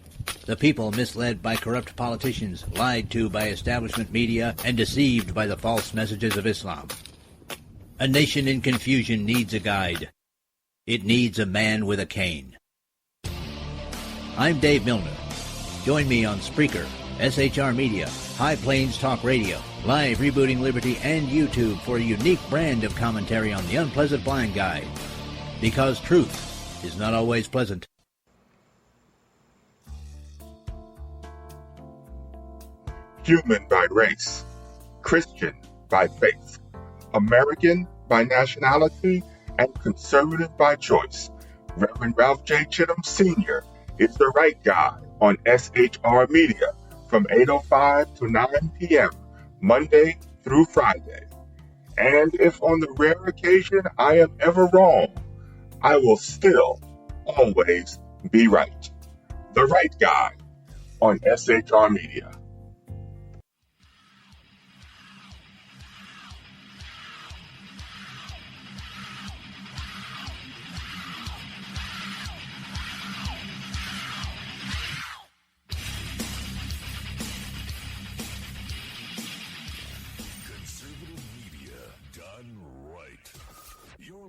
The people misled by corrupt politicians, lied to by establishment media, and deceived by the false messages of Islam. A nation in confusion needs a guide. It needs a man with a cane. I'm Dave Milner. Join me on Spreaker, SHR Media, High Plains Talk Radio, Live Rebooting Liberty, and YouTube for a unique brand of commentary on the unpleasant blind guide. Because truth is not always pleasant. Human by race, Christian by faith, American by nationality, and conservative by choice. Reverend Ralph J. Chittum Sr. is the right guy on SHR Media from 8:05 to 9 p.m., Monday through Friday. And if on the rare occasion I am ever wrong, I will still always be right. The right guy on SHR Media.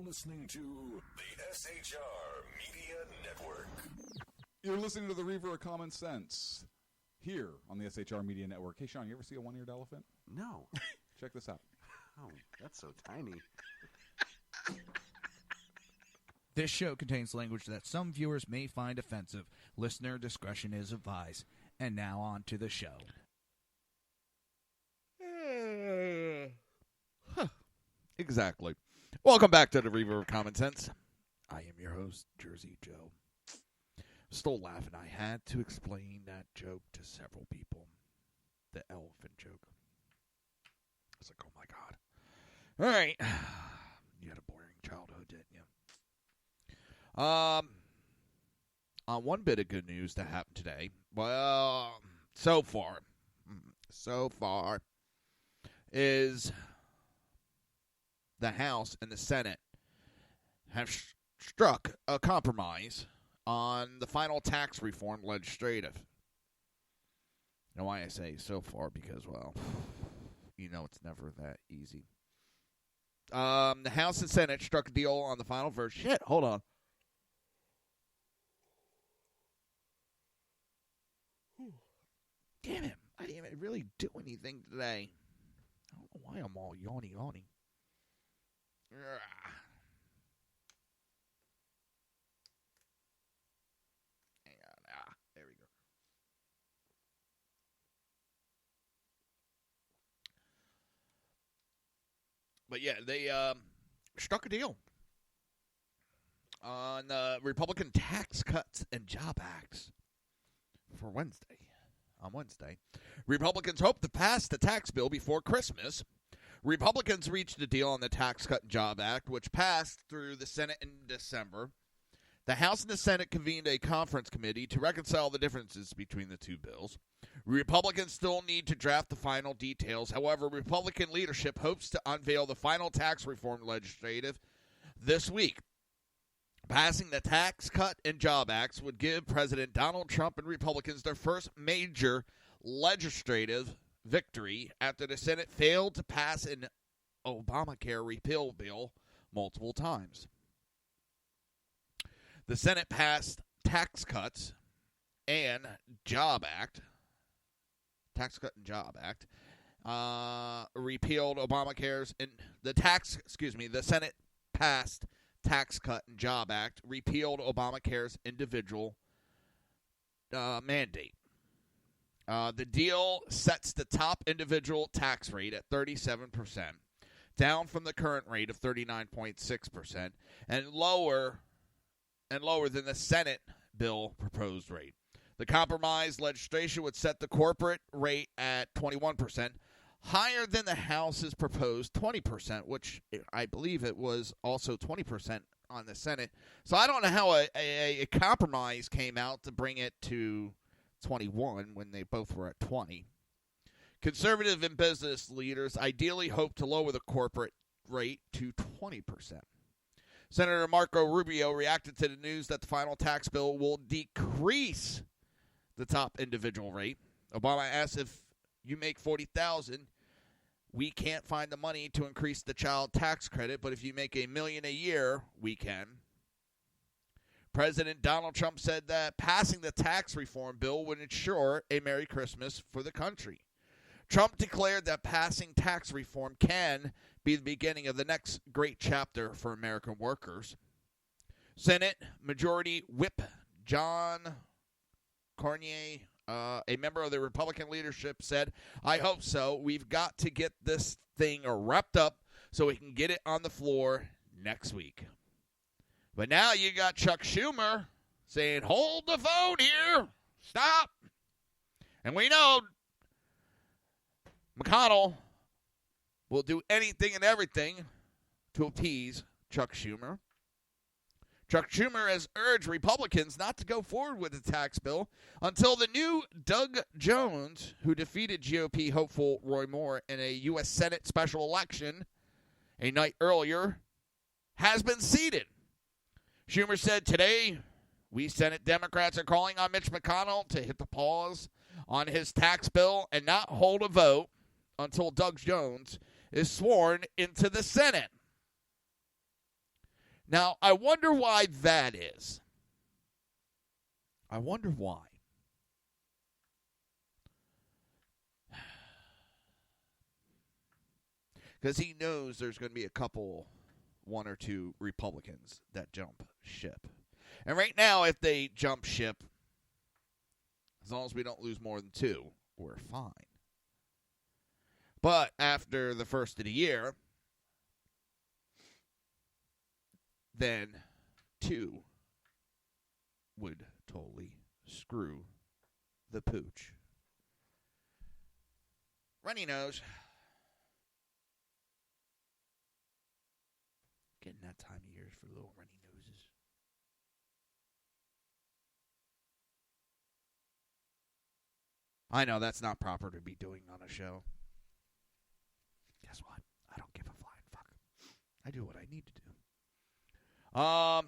Listening to the SHR Media Network. You're listening to the Reaver of Common Sense here on the SHR Media Network. Hey, Sean, you ever see a one-eared elephant? No. Check this out. Oh, that's so tiny. This show contains language that some viewers may find offensive. Listener discretion is advised. And now on to the show. Exactly. Welcome back to the Reaver of Common Sense. I am your host, Jersey Joe. Still laughing. I had to explain that joke to several people. The elephant joke. I was like, oh my God. All right. You had a boring childhood, didn't you? On one bit of good news that happened today. Well, so far is the House and the Senate have struck a compromise on the final tax reform legislative. You know why I say so far? Because, well, you know it's never that easy. The House and Senate struck a deal on the final version. Shit, hold on. Damn it. I didn't even really do anything today. I don't know why I'm all yawny. Hang on. There we go. But yeah, they struck a deal on Republican Tax Cuts and Job Acts for Wednesday. On Wednesday, Republicans hope to pass the tax bill before Christmas. Republicans reached a deal on the Tax Cut and Job Act, which passed through the Senate in December. The House and the Senate convened a conference committee to reconcile the differences between the two bills. Republicans still need to draft the final details. However, Republican leadership hopes to unveil the final tax reform legislative this week. Passing the Tax Cut and Job Acts would give President Donald Trump and Republicans their first major legislative victory after the Senate failed to pass an Obamacare repeal bill multiple times. The Senate passed Tax Cuts and Job Act. Tax Cut and Job Act. Repealed Obamacare's and the Senate passed Tax Cut and Job Act, repealed Obamacare's individual mandate. The deal sets the top individual tax rate at 37%, down from the current rate of 39.6%, and lower than the Senate bill proposed rate. The compromise legislation would set the corporate rate at 21%, higher than the House's proposed 20%, which I believe it was also 20% on the Senate. So I don't know how a compromise came out to bring it to 21 when they both were at 20. Conservative and business leaders ideally hope to lower the corporate rate to 20%. Senator Marco Rubio reacted to the news that the final tax bill will decrease the top individual rate. Obama asked, if you make $40,000, we can't find the money to increase the child tax credit, but if you make $1 million a year, we can. President Donald Trump said that passing the tax reform bill would ensure a Merry Christmas for the country. Trump declared that passing tax reform can be the beginning of the next great chapter for American workers. Senate Majority Whip John Cornyn, a member of the Republican leadership, said, I hope so. We've got to get this thing wrapped up so we can get it on the floor next week. But now you got Chuck Schumer saying, hold the phone here. Stop. And we know McConnell will do anything and everything to appease Chuck Schumer. Chuck Schumer has urged Republicans not to go forward with the tax bill until the new Doug Jones, who defeated GOP hopeful Roy Moore in a U.S. Senate special election a night earlier, has been seated. Schumer said today, we Senate Democrats are calling on Mitch McConnell to hit the pause on his tax bill and not hold a vote until Doug Jones is sworn into the Senate. Now, I wonder why that is. I wonder why. Because he knows there's going to be a couple, one or two Republicans that jump ship. And right now, if they jump ship, as long as we don't lose more than two, we're fine. But after the first of the year, then two would totally screw the pooch. Runny nose. Getting that time of year for little runny noses. I know that's not proper to be doing on a show. Guess what? I don't give a flying fuck. I do what I need to do. Now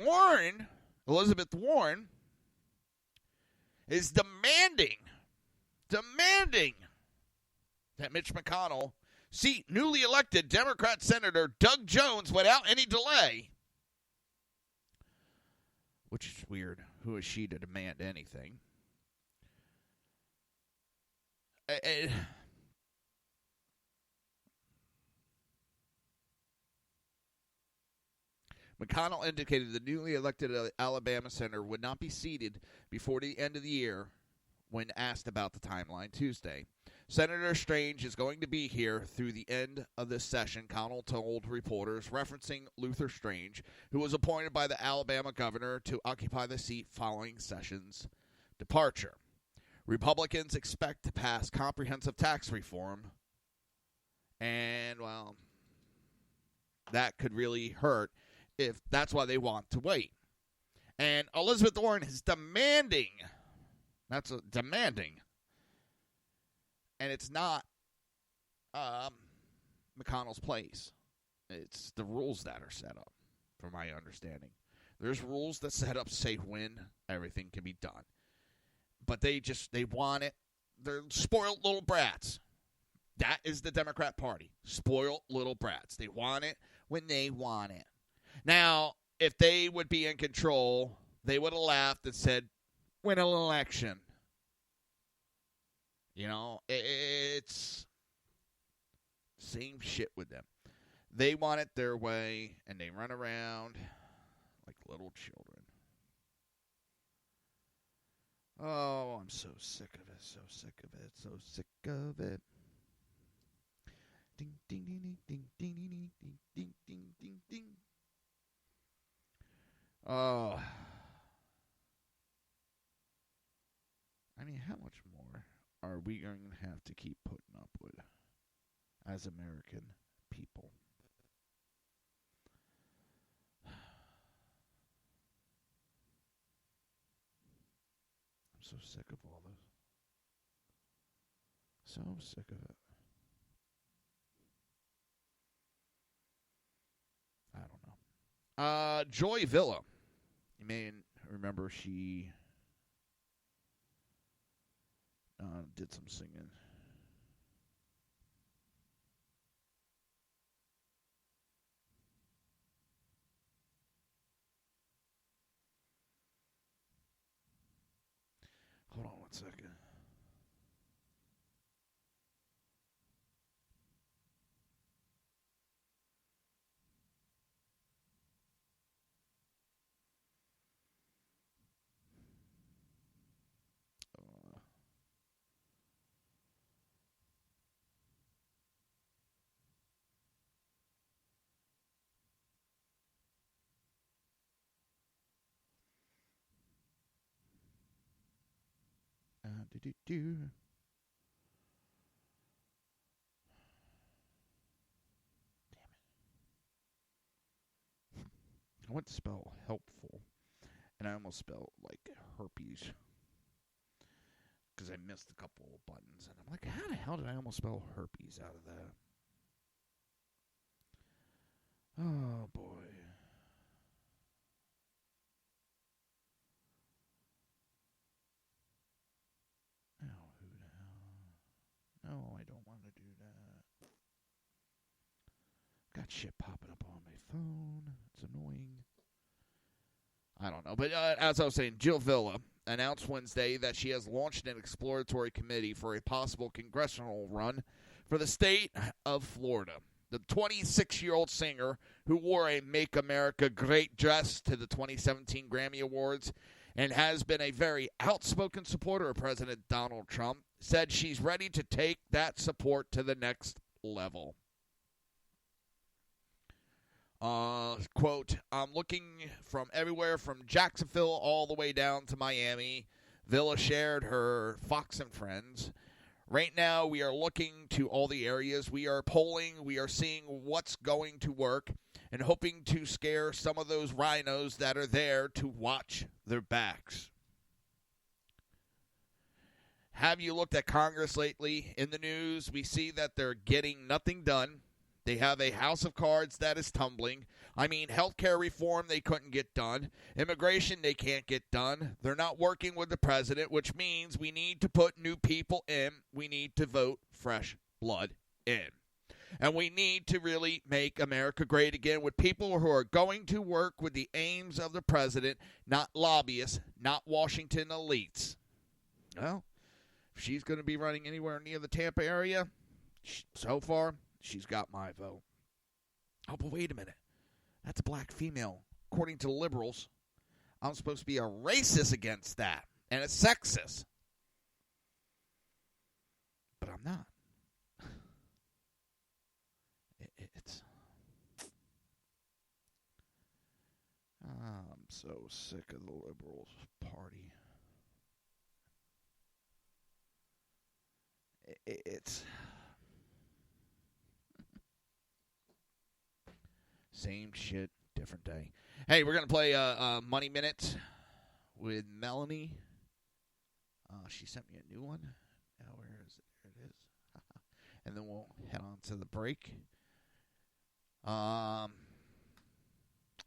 Warren, Elizabeth Warren, is demanding that Mitch McConnell seat newly elected Democrat Senator Doug Jones without any delay. Which is weird. Who is she to demand anything? McConnell indicated the newly elected Alabama senator would not be seated before the end of the year when asked about the timeline Tuesday. Senator Strange is going to be here through the end of this session, Connell told reporters, referencing Luther Strange, who was appointed by the Alabama governor to occupy the seat following Sessions' departure. Republicans expect to pass comprehensive tax reform, and, well, that could really hurt if that's why they want to wait. And Elizabeth Warren is demanding. That's demanding. And it's not McConnell's place. It's the rules that are set up, from my understanding. There's rules that set up say when everything can be done. But they want it. They're spoiled little brats. That is the Democrat Party. Spoiled little brats. They want it when they want it. Now, if they would be in control, they would have laughed and said, win an election. You know, it's same shit with them. They want it their way, and they run around like little children. Oh, I'm so sick of it, so sick of it, so sick of it. Ding, ding, ding, ding, ding, ding, ding, ding, ding, ding, ding. Oh. are we going to have to keep putting up with as American people? I'm so sick of all this. So sick of it. I don't know. Joy Villa. You may remember she did some singing. Hold on one second. Do. I went to spell helpful, and I almost spelled like herpes because I missed a couple of buttons, and I'm like, how the hell did I almost spell herpes out of that? Oh boy. Oh, who the hell? No, I don't want to do that. Got shit popping up on my phone. It's annoying. I don't know. But as I was saying, Jill Villa announced Wednesday that she has launched an exploratory committee for a possible congressional run for the state of Florida. The 26-year-old singer, who wore a Make America Great dress to the 2017 Grammy Awards and has been a very outspoken supporter of President Donald Trump, said she's ready to take that support to the next level. Quote, I'm looking from everywhere from Jacksonville all the way down to Miami. Villa shared her Fox and Friends. Right now, we are looking to all the areas. We are polling. We are seeing what's going to work and hoping to scare some of those rhinos that are there to watch their backs. Have you looked at Congress lately? In the news, we see that they're getting nothing done. They have a house of cards that is tumbling. I mean, healthcare reform they couldn't get done. Immigration they can't get done. They're not working with the president, which means we need to put new people in. We need to vote fresh blood in. And we need to really make America great again with people who are going to work with the aims of the president, not lobbyists, not Washington elites. Well, if she's going to be running anywhere near the Tampa area, so far, she's got my vote. Oh, but wait a minute. That's a black female. According to liberals, I'm supposed to be a racist against that and a sexist. But I'm not. It's... I'm so sick of the liberals party. It's... Same shit, different day. Hey, we're going to play Money Minute with Melanie. She sent me a new one. Now, where is it? There it is. And then we'll head on to the break.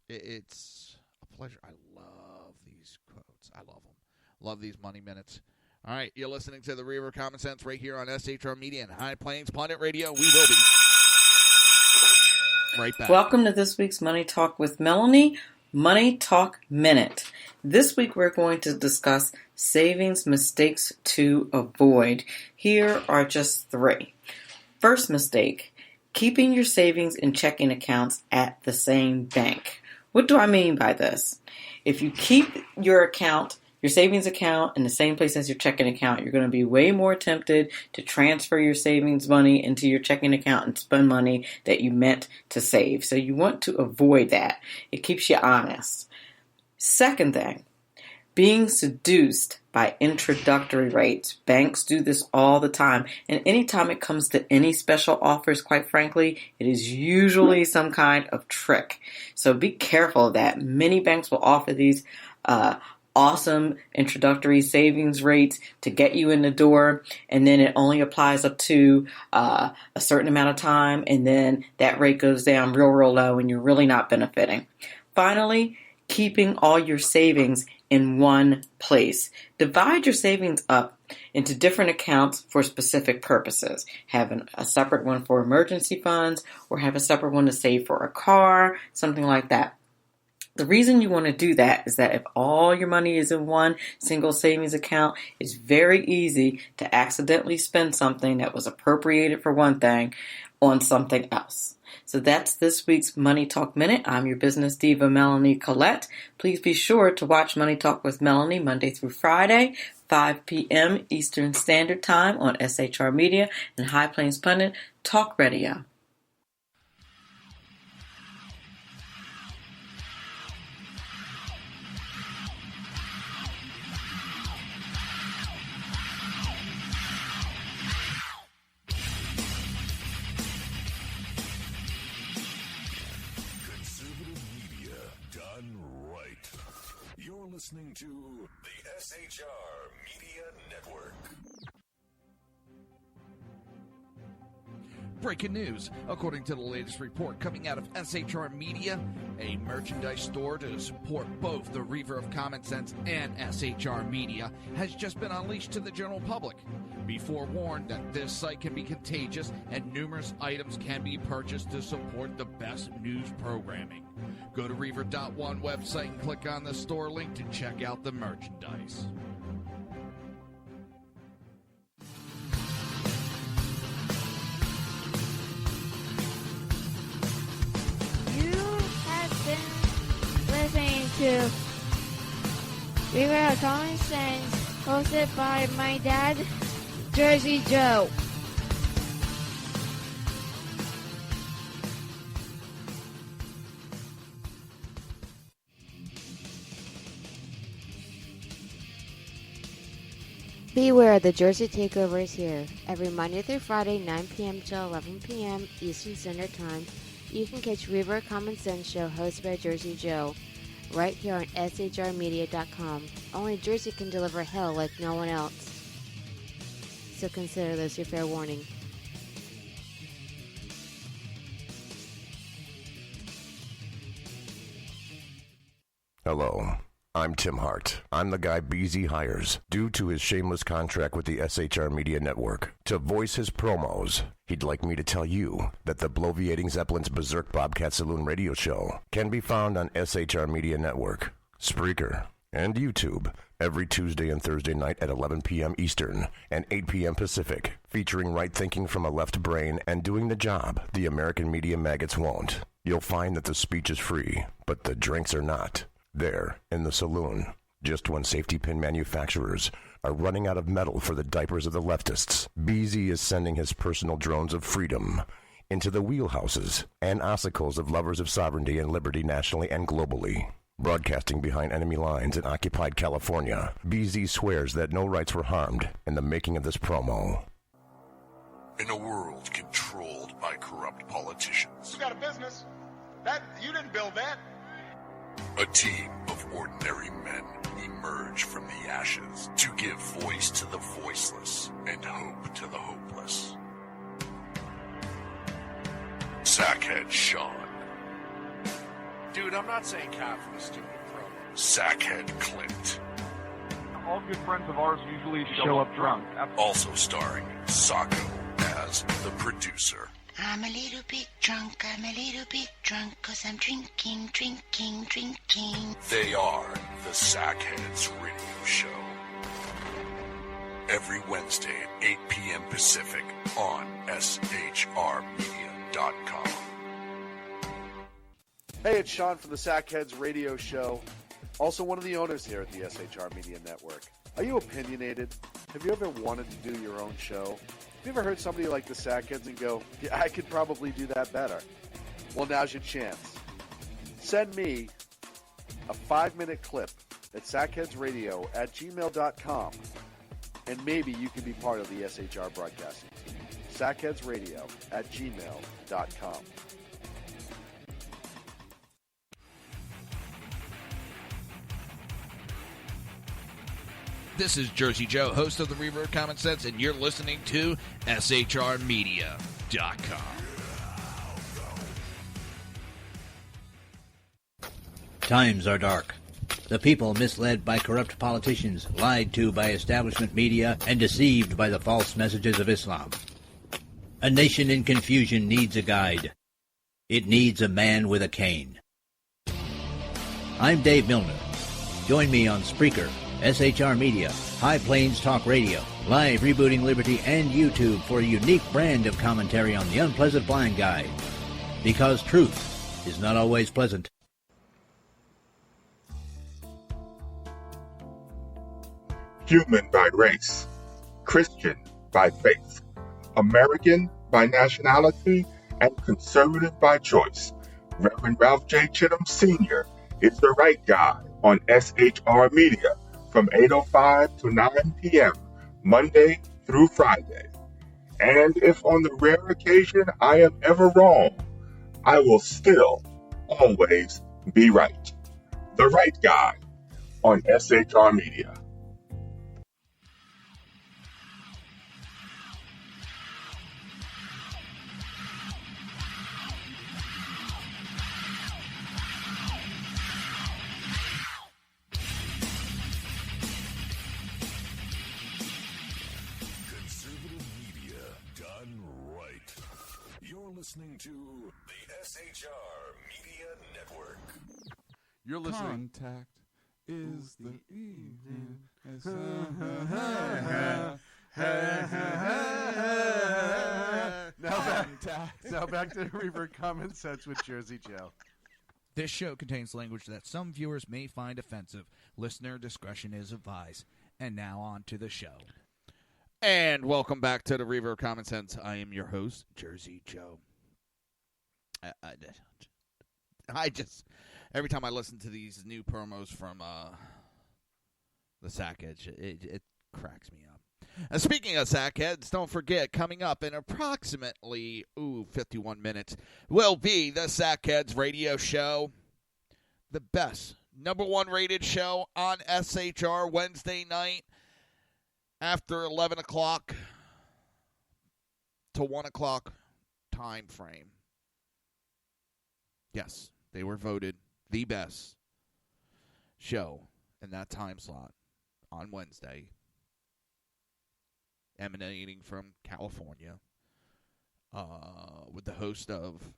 It's a pleasure. I love these quotes. I love them. Love these Money Minutes. All right, you're listening to the Reaver of Common Sense right here on SHR Media and High Plains Planet Radio. We will be right back. Welcome to this week's Money Talk with Melanie, Money Talk Minute. This week we're going to discuss savings mistakes to avoid. Here are just 3. First mistake, keeping your savings and checking accounts at the same bank. What do I mean by this? If you keep your savings account in the same place as your checking account, you're going to be way more tempted to transfer your savings money into your checking account and spend money that you meant to save. So you want to avoid that. It keeps you honest. Second thing, Being seduced by introductory rates. Banks do this all the time. And anytime it comes to any special offers, quite frankly, it is usually some kind of trick. So be careful of that. Many banks will offer these awesome introductory savings rates to get you in the door, and then it only applies up to a certain amount of time, and then that rate goes down real low and you're really not benefiting. Finally, keeping all your savings in one place. Divide your savings up into different accounts for specific purposes. Have a separate one for emergency funds, or have a separate one to save for a car, something like that. The reason you want to do that is that if all your money is in one single savings account, it's very easy to accidentally spend something that was appropriated for one thing on something else. So that's this week's Money Talk Minute. I'm your business diva, Melanie Collette. Please be sure to watch Money Talk with Melanie Monday through Friday, 5 p.m. Eastern Standard Time on SHR Media and High Plains Pundit Talk Radio. Listening to the SHR Media Network. Breaking news. According to the latest report coming out of SHR Media, a merchandise store to support both the Reaver of Common Sense and SHR Media has just been unleashed to the general public. Be forewarned that this site can be contagious and numerous items can be purchased to support the best news programming. Go to Reaver.one website and click on the store link to check out the merchandise. Listening to Reaver of Common Sense, hosted by my dad, Jersey Joe. Beware, the Jersey Takeover is here. Every Monday through Friday, 9 p.m. to 11 p.m. Eastern Standard Time, you can catch Reaver of Common Sense show hosted by Jersey Joe, right here on shrmedia.com. Only Jersey can deliver hell like no one else. So consider this your fair warning. Hello, I'm Tim Hart. I'm the guy BZ hires, due to his shameless contract with the SHR Media Network, to voice his promos. He'd like me to tell you that the Bloviating Zeppelin's Berserk Bobcat Saloon radio show can be found on SHR Media Network, Spreaker, and YouTube every Tuesday and Thursday night at 11 p.m. Eastern and 8 p.m. Pacific, featuring right thinking from a left brain and doing the job the American media maggots won't. You'll find that the speech is free, but the drinks are not. There, in the saloon, just when safety pin manufacturers are running out of metal for the diapers of the leftists, BZ is sending his personal drones of freedom into the wheelhouses and ossicles of lovers of sovereignty and liberty nationally and globally. Broadcasting behind enemy lines in occupied California, BZ swears that no rights were harmed in the making of this promo. In a world controlled by corrupt politicians, You got a business. That you didn't build that. a team of ordinary men emerge from the ashes to give voice to the voiceless and hope to the hopeless. Sackhead Sean. Dude, I'm not saying cop for the stupid promo. Sackhead Clint. All good friends of ours usually show up drunk. Also starring Sacco as the producer. I'm a little bit drunk, 'cause I'm drinking. They are the Sackheads Radio Show. Every Wednesday at 8 p.m. Pacific on shrmedia.com. Hey, it's Sean from the Sackheads Radio Show, also one of the owners here at the SHR Media Network. Are you opinionated? Have you ever wanted to do your own show? Have you ever heard somebody like the Sackheads and go, yeah, I could probably do that better? Well, now's your chance. Send me a 5-minute clip at sackheadsradio@gmail.com, and maybe you can be part of the SHR broadcasting team. sackheadsradio@gmail.com. This is Jersey Joe, host of the Reaver of Common Sense, and you're listening to SHRmedia.com. Times are dark. The people misled by corrupt politicians, lied to by establishment media, and deceived by the false messages of Islam. A nation in confusion needs a guide. It needs a man with a cane. I'm Dave Milner. Join me on Spreaker, SHR Media, High Plains Talk Radio, Live Rebooting Liberty, and YouTube for a unique brand of commentary on the unpleasant blind guide. Because truth is not always pleasant. Human by race, Christian by faith, American by nationality, and conservative by choice. Reverend Ralph J. Chittum Sr. is the right guy on SHR Media from 8:05 to 9 p.m., Monday through Friday. And if on the rare occasion I am ever wrong, I will still always be right. The right guy on SHR Media. Listening to the SHR Media Network. You're listening. Contact is the evening. Now back to Reaver of Common Sense with Jersey Joe. This show contains language that some viewers may find offensive. Listener discretion is advised. And now on to the show. And welcome back to the Reaver of Common Sense. I am your host, Jersey Joe. I just, every time I listen to these new promos from the Sackheads, it cracks me up. And speaking of Sackheads, don't forget, coming up in approximately 51 minutes will be the Sackheads radio show, the best #1 rated show on SHR Wednesday night after 11 o'clock to 1 o'clock time frame. Yes, they were voted the best show in that time slot on Wednesday, emanating from California, with the host of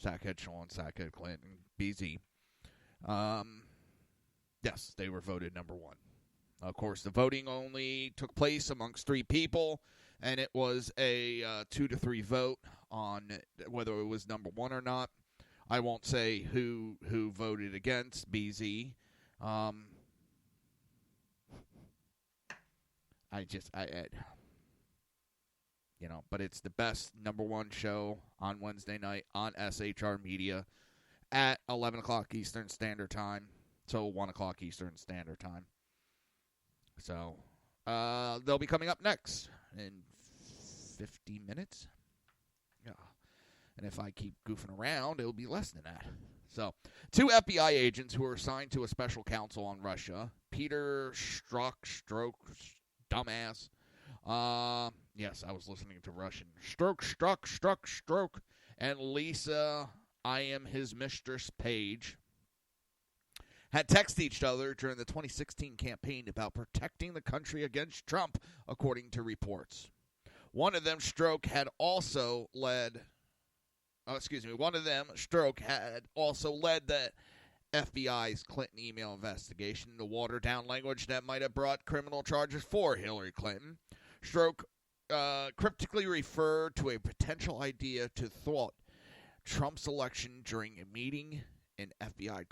Sackhead Sean, Sackhead Clinton, BZ. Yes, they were voted #1. Of course, the voting only took place amongst 3 people, and it was a 2 to 3 vote on whether it was #1 or not. I won't say who voted against BZ. But it's the best #1 show on Wednesday night on SHR Media at 11 o'clock Eastern Standard Time, so 1 o'clock Eastern Standard Time. So they'll be coming up next in 50 minutes. Yeah. And if I keep goofing around, it'll be less than that. So, 2 FBI agents who are assigned to a special counsel on Russia, Peter Stroke, dumbass. Yes, I was listening to Russian. Stroke, and Lisa, I am his mistress, Page, had texted each other during the 2016 campaign about protecting the country against Trump, according to reports. One of them, Stroke, had also led the FBI's Clinton email investigation, the watered-down language that might have brought criminal charges for Hillary Clinton. Stroke cryptically referred to a potential idea to thwart Trump's election during a meeting in FBI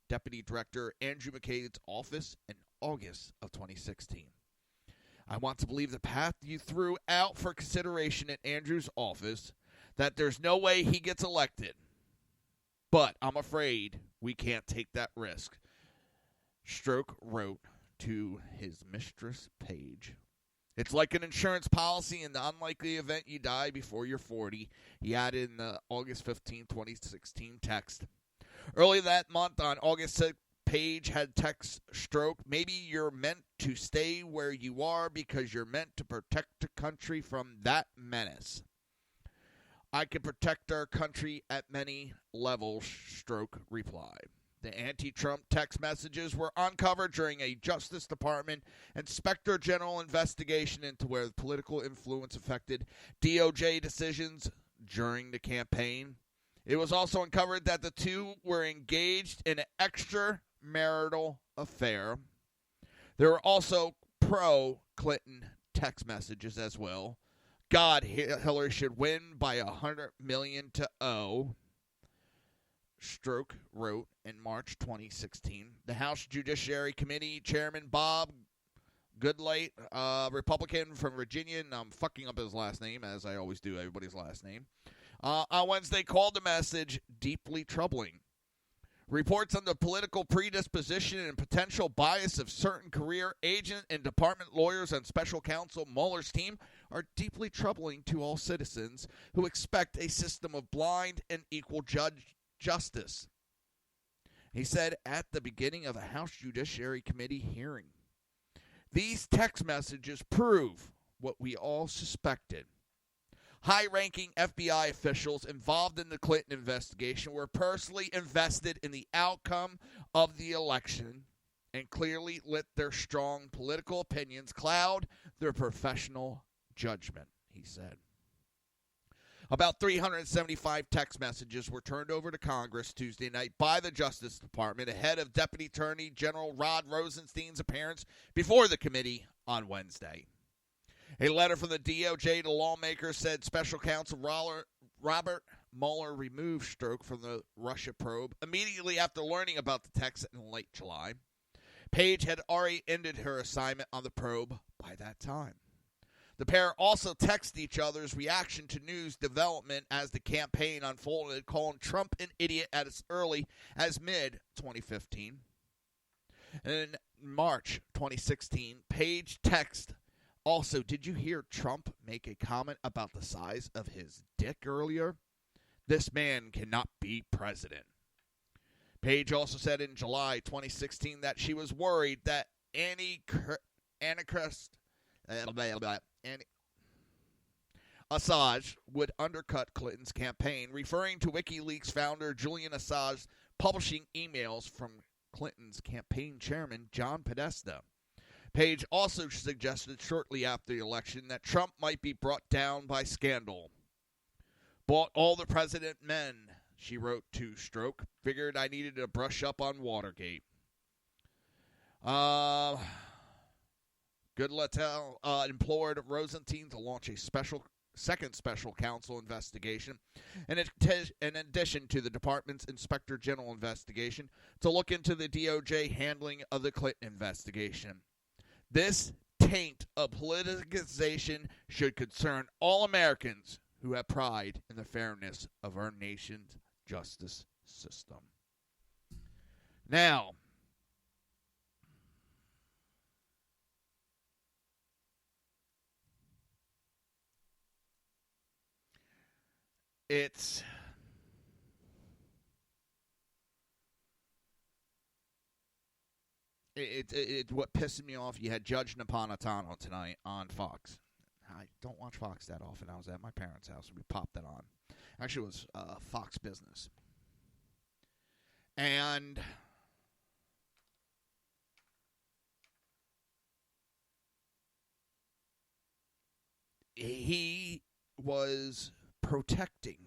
Deputy Director Andrew McCabe's office in August of 2016. I want to believe the path you threw out for consideration at Andrew's office, that there's no way he gets elected. But I'm afraid we can't take that risk. Stroke wrote to his mistress, Paige. It's like an insurance policy in the unlikely event you die before you're 40, he added in the August 15, 2016 text. Early that month, on August 6th, Paige had text Stroke, maybe you're meant to stay where you are because you're meant to protect the country from that menace. I can protect our country at many levels, Stroke replied. The anti-Trump text messages were uncovered during a Justice Department Inspector General investigation into where political influence affected DOJ decisions during the campaign. It was also uncovered that the two were engaged in an extramarital affair. There were also pro-Clinton text messages as well. God, Hillary should win by 100 million to 0. Stroke wrote in March 2016. The House Judiciary Committee Chairman Bob Goodlatte, Republican from Virginia, and I'm fucking up his last name, as I always do everybody's last name, on Wednesday called the message deeply troubling. Reports on the political predisposition and potential bias of certain career agent and department lawyers on special counsel Mueller's team are deeply troubling to all citizens who expect a system of blind and equal justice, he said at the beginning of a House Judiciary Committee hearing. These text messages prove what we all suspected. High-ranking FBI officials involved in the Clinton investigation were personally invested in the outcome of the election and clearly let their strong political opinions cloud their professional judgment, he said. About 375 text messages were turned over to Congress Tuesday night by the Justice Department ahead of Deputy Attorney General Rod Rosenstein's appearance before the committee on Wednesday. A letter from the DOJ to lawmakers said Special Counsel Robert Mueller removed Stroke from the Russia probe immediately after learning about the text in late July. Paige had already ended her assignment on the probe by that time. The pair also texted each other's reaction to news development as the campaign unfolded, calling Trump an idiot as early as mid-2015. In March 2016, Paige texted, also, did you hear Trump make a comment about the size of his dick earlier? This man cannot be president. Paige also said in July 2016 that she was worried that Assange would undercut Clinton's campaign, referring to WikiLeaks founder Julian Assange publishing emails from Clinton's campaign chairman John Podesta. Paige also suggested shortly after the election that Trump might be brought down by scandal. Bought all the president men, she wrote to Stroke. Figured I needed to brush up on Watergate. Goodlatte implored Rosenstein to launch a second special counsel investigation, in addition to the department's Inspector General investigation, to look into the DOJ handling of the Clinton investigation. This taint of politicization should concern all Americans who have pride in the fairness of our nation's justice system. Now, it's what pissed me off. You had Judge Napolitano tonight on Fox. I don't watch Fox that often. I was at my parents' house and we popped that on. Actually, it was Fox Business. And he was protecting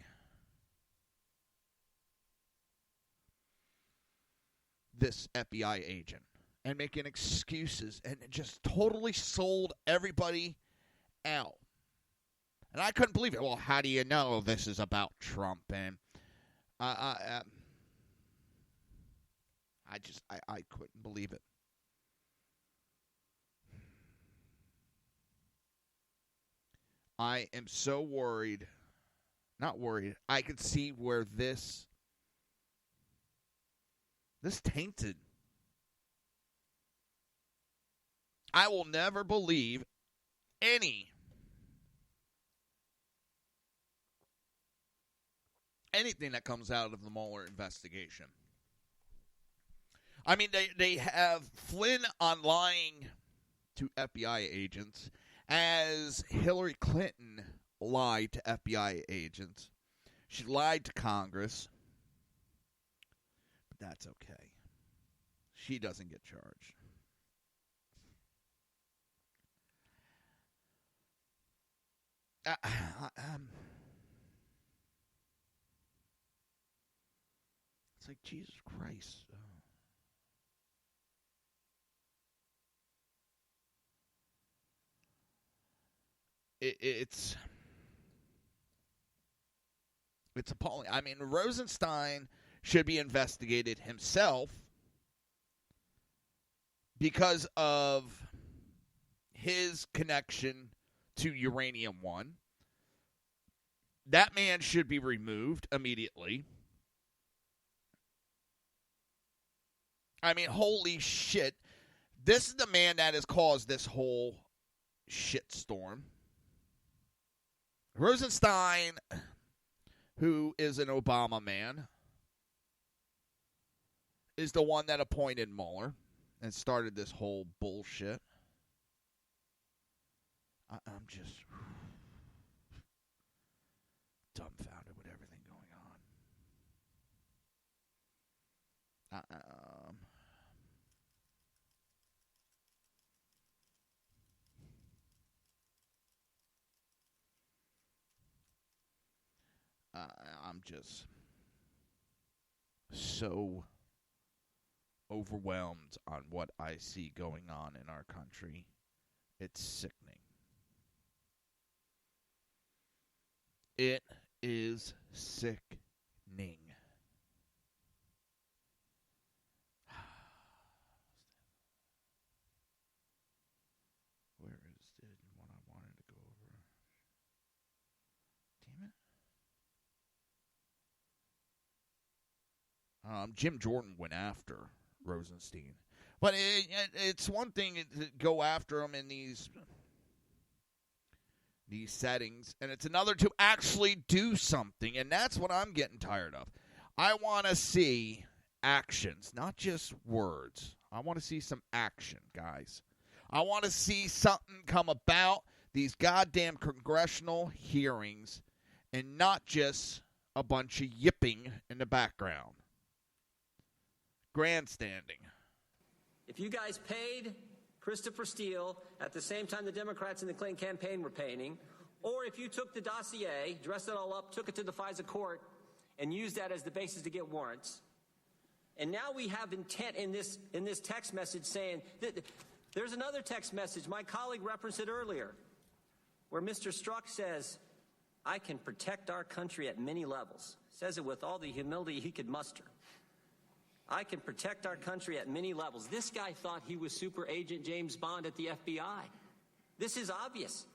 this FBI agent and making excuses and just totally sold everybody out. And I couldn't believe it. Well, how do you know this is about Trump? And I couldn't believe it. I am so worried. Not worried. I could see where this tainted I will never believe anything that comes out of the Mueller investigation. I mean, they have Flynn on lying to FBI agents as Hillary Clinton lied to FBI agents. She lied to Congress. But that's okay. She doesn't get charged. It's like, Jesus Christ. It's appalling. I mean, Rosenstein should be investigated himself because of his connection to Uranium One. That man should be removed immediately. I mean, holy shit. This is the man that has caused this whole shitstorm. Rosenstein, who is an Obama man, is the one that appointed Mueller and started this whole bullshit. I'm just dumbfounded with everything going on. I'm just so overwhelmed on what I see going on in our country. It's sickening. It is sickening. Where is the one I wanted to go over? Damn it. Jim Jordan went after Rosenstein. But it's one thing to go after him in these settings, and it's another to actually do something, and that's what I'm getting tired of. I want to see actions, not just words. I want to see some action, guys. I want to see something come about these goddamn congressional hearings and not just a bunch of yipping in the background. Grandstanding. If you guys paid Christopher Steele at the same time the Democrats in the Clinton campaign were paying, or if you took the dossier, dressed it all up, took it to the FISA court, and used that as the basis to get warrants, and now we have intent in this text message saying that there's another text message, my colleague referenced it earlier, where Mr. Strzok says, I can protect our country at many levels. Says it with all the humility he could muster. I can protect our country at many levels. This guy thought he was Super Agent James Bond at the FBI. This is obvious.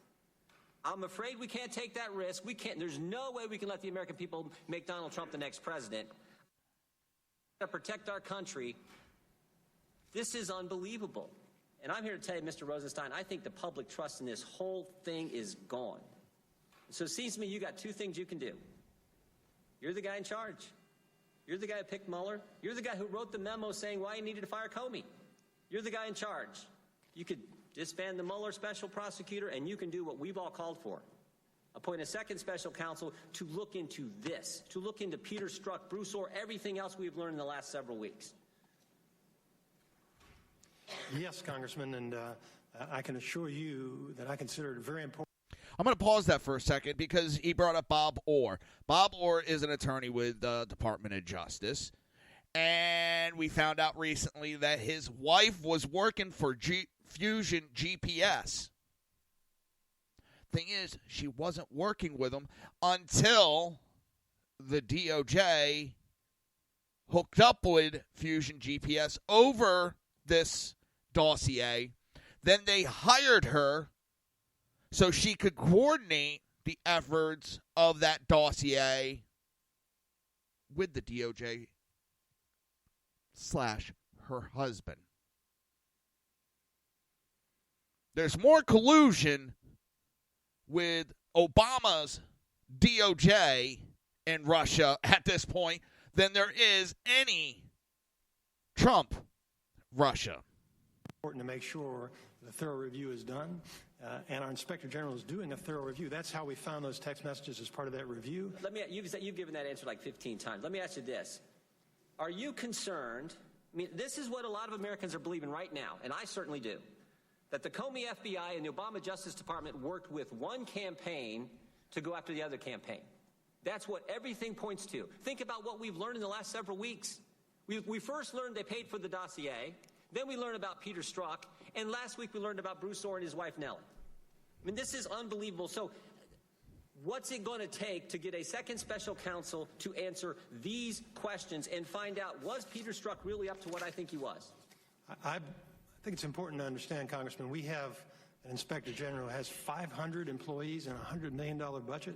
I'm afraid we can't take that risk. We can't. There's no way we can let the American people make Donald Trump the next president. To protect our country, this is unbelievable. And I'm here to tell you, Mr. Rosenstein, I think the public trust in this whole thing is gone. So it seems to me you got two things you can do. You're the guy in charge. You're the guy who picked Mueller. You're the guy who wrote the memo saying why he needed to fire Comey. You're the guy in charge. You could disband the Mueller special prosecutor, and you can do what we've all called for. Appoint a second special counsel to look into this, to look into Peter Strzok, Bruce Orr, everything else we've learned in the last several weeks. Yes, Congressman, and I can assure you that I consider it very important. I'm going to pause that for a second because he brought up Bob Orr. Bob Orr is an attorney with the Department of Justice, and we found out recently that his wife was working for Fusion GPS. Thing is, she wasn't working with him until the DOJ hooked up with Fusion GPS over this dossier. Then they hired her so she could coordinate the efforts of that dossier with the DOJ / her husband. there's more collusion with Obama's DOJ in Russia at this point than there is any Trump Russia. Important to make sure the thorough review is done, and our Inspector General is doing a thorough review. That's how we found those text messages as part of that review. You've given that answer like 15 times. Let me ask you this. Are you concerned? I mean, this is what a lot of Americans are believing right now, and I certainly do, that the Comey FBI and the Obama Justice Department worked with one campaign to go after the other campaign. That's what everything points to. Think about what we've learned in the last several weeks. We first learned they paid for the dossier. Then we learned about Peter Strzok. And last week we learned about Bruce Orr and his wife, Nellie. I mean, this is unbelievable. So what's it going to take to get a second special counsel to answer these questions and find out, was Peter Strzok really up to what I think he was? I think it's important to understand, Congressman, we have an Inspector General who has 500 employees and a $100 million budget.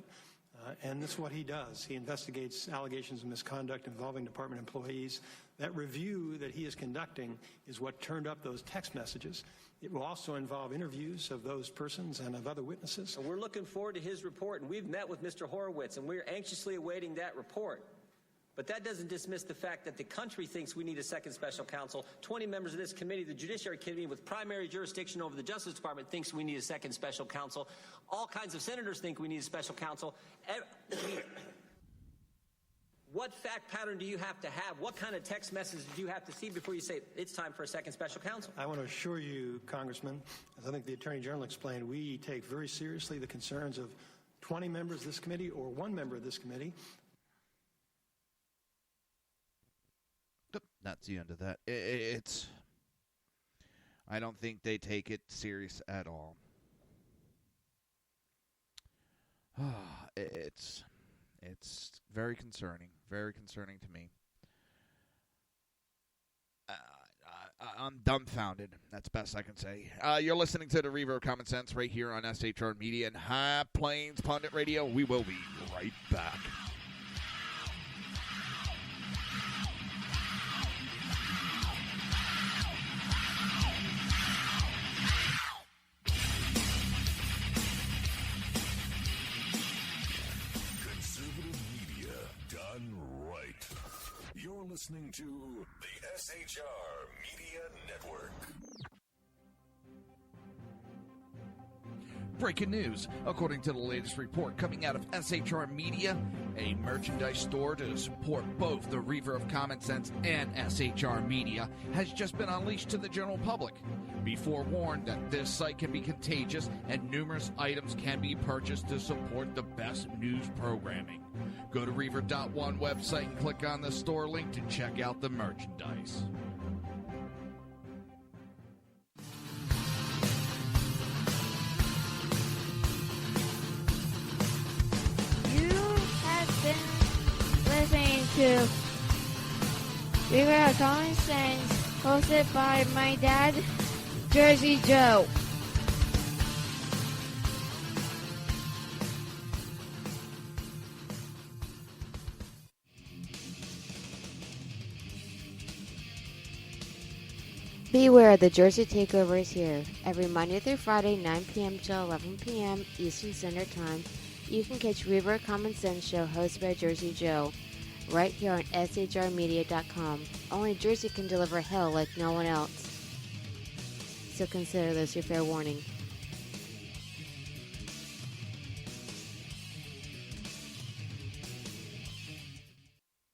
And this is what he does. He investigates allegations of misconduct involving department employees. That review that he is conducting is what turned up those text messages. It will also involve interviews of those persons and of other witnesses. And we're looking forward to his report, and we've met with Mr. Horowitz, and we're anxiously awaiting that report. But that doesn't dismiss the fact that the country thinks we need a second special counsel. 20 members of this committee, the Judiciary Committee with primary jurisdiction over the Justice Department, thinks we need a second special counsel. All kinds of senators think we need a special counsel. What fact pattern do you have to have? What kind of text message do you have to see before you say it's time for a second special counsel? I want to assure you, Congressman, as I think the Attorney General explained, we take very seriously the concerns of 20 members of this committee or one member of this committee. That's the end of that. It's. I don't think they take it serious at all. It's very concerning. Very concerning to me. I'm dumbfounded. That's the best I can say. You're listening to the Reaver of Common Sense right here on SHR Media and High Plains Pundit Radio. We will be right back. You're listening to the SHR Media Network. Breaking news. According to the latest report coming out of SHR Media, a merchandise store to support both the Reaver of Common Sense and SHR Media has just been unleashed to the general public. Be forewarned that this site can be contagious and numerous items can be purchased to support the best news programming. Go to Reaver.one website and click on the store link to check out the merchandise. Listening to Reaver of Common Sense, hosted by my dad, Jersey Joe. Beware, the Jersey Takeover is here. Every Monday through Friday, 9 p.m. to 11 p.m. Eastern Standard Time. You can catch Reaver of Common Sense show hosted by Jersey Joe right here on shrmedia.com. Only Jersey can deliver hell like no one else. So consider this your fair warning.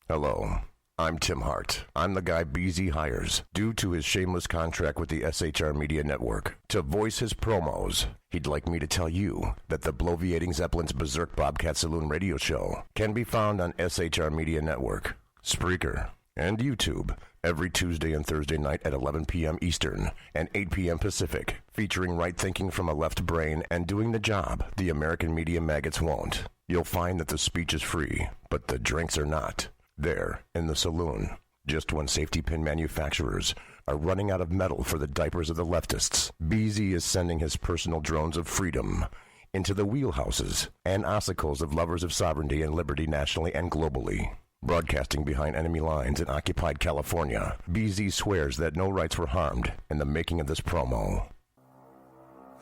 Hello, I'm Tim Hart. I'm the guy BZ hires, due to his shameless contract with the SHR Media Network, to voice his promos. He'd like me to tell you that the bloviating Zeppelin's Berserk Bobcat Saloon radio show can be found on SHR Media Network, Spreaker, and YouTube every Tuesday and Thursday night at 11 p.m. Eastern and 8 p.m. Pacific, featuring right thinking from a left brain and doing the job the American media maggots won't. You'll find that the speech is free, but the drinks are not. There, in the saloon, just when safety pin manufacturers are running out of metal for the diapers of the leftists, BZ is sending his personal drones of freedom into the wheelhouses and ossicles of lovers of sovereignty and liberty nationally and globally. Broadcasting behind enemy lines in occupied California, BZ swears that no rights were harmed in the making of this promo.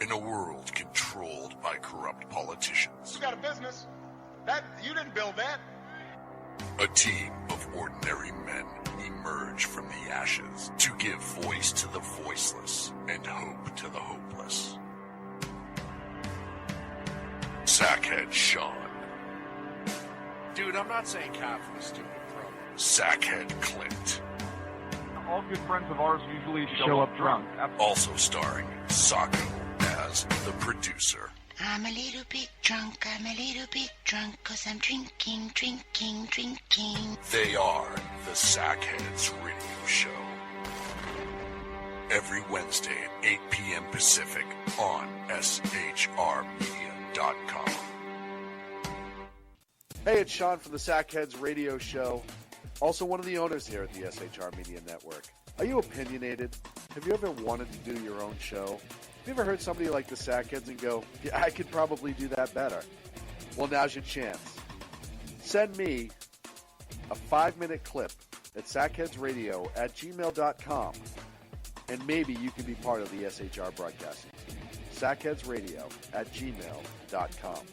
In a world controlled by corrupt politicians, You got a business. That you didn't build that. a team of ordinary men emerge from the ashes to give voice to the voiceless and hope to the hopeless. Sackhead Sean, Dude, I'm not saying capitalist, stupid pro. Sackhead Clint, All good friends of ours usually show up drunk. also starring Sacco as the producer. I'm a little bit drunk, I'm a little bit drunk, 'cause I'm drinking, drinking, drinking. They are the Sackheads Radio Show. Every Wednesday at 8 p.m. Pacific on shrmedia.com. Hey, it's Sean from the Sackheads Radio Show, also one of the owners here at the SHR Media Network. Are you opinionated? Have you ever wanted to do your own show? Have you ever heard somebody like the Sackheads and go, yeah, I could probably do that better? Well, now's your chance. Send me a 5-minute clip at sackheadsradio@gmail.com, and maybe you can be part of the SHR broadcasting team. sackheadsradio@gmail.com.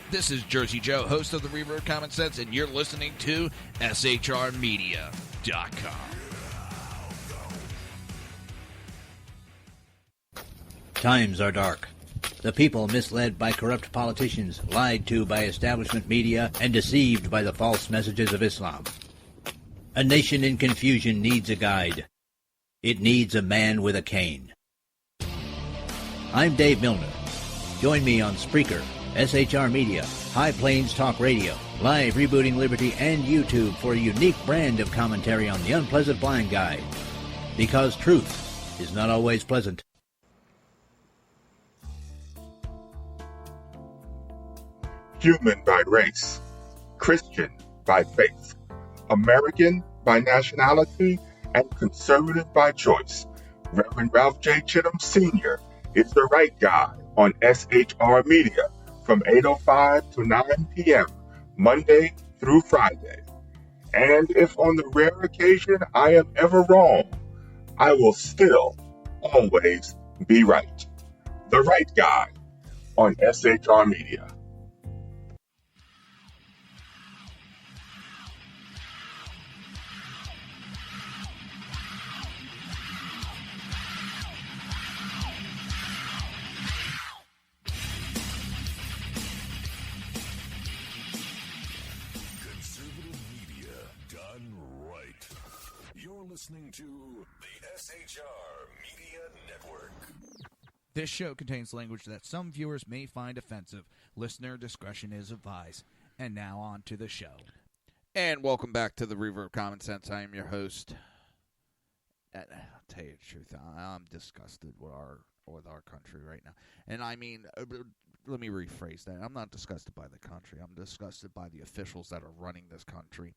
This is Jersey Joe, host of the Reaver of Common Sense, and you're listening to shrmedia.com. Times are dark. The people misled by corrupt politicians, lied to by establishment media, and deceived by the false messages of Islam. A nation in confusion needs a guide. It needs a man with a cane. I'm Dave Milner. Join me on Spreaker, SHR Media, High Plains Talk Radio, Live Rebooting Liberty, and YouTube for a unique brand of commentary on the unpleasant blind guide. Because truth is not always pleasant. Human by race, Christian by faith, American by nationality, and conservative by choice. Reverend Ralph J. Chittum Sr. is the right guy on SHR Media from 8:05 to 9 p.m., Monday through Friday. And if on the rare occasion I am ever wrong, I will still always be right. The right guy on SHR Media. Listening to the SHR Media Network. This show contains language that some viewers may find offensive. Listener discretion is advised. And now on to the show. And welcome back to the Reaver of Common Sense. I am your host. And I'll tell you the truth, I'm disgusted with our country right now. And I mean, let me rephrase that. I'm not disgusted by the country. I'm disgusted by the officials that are running this country.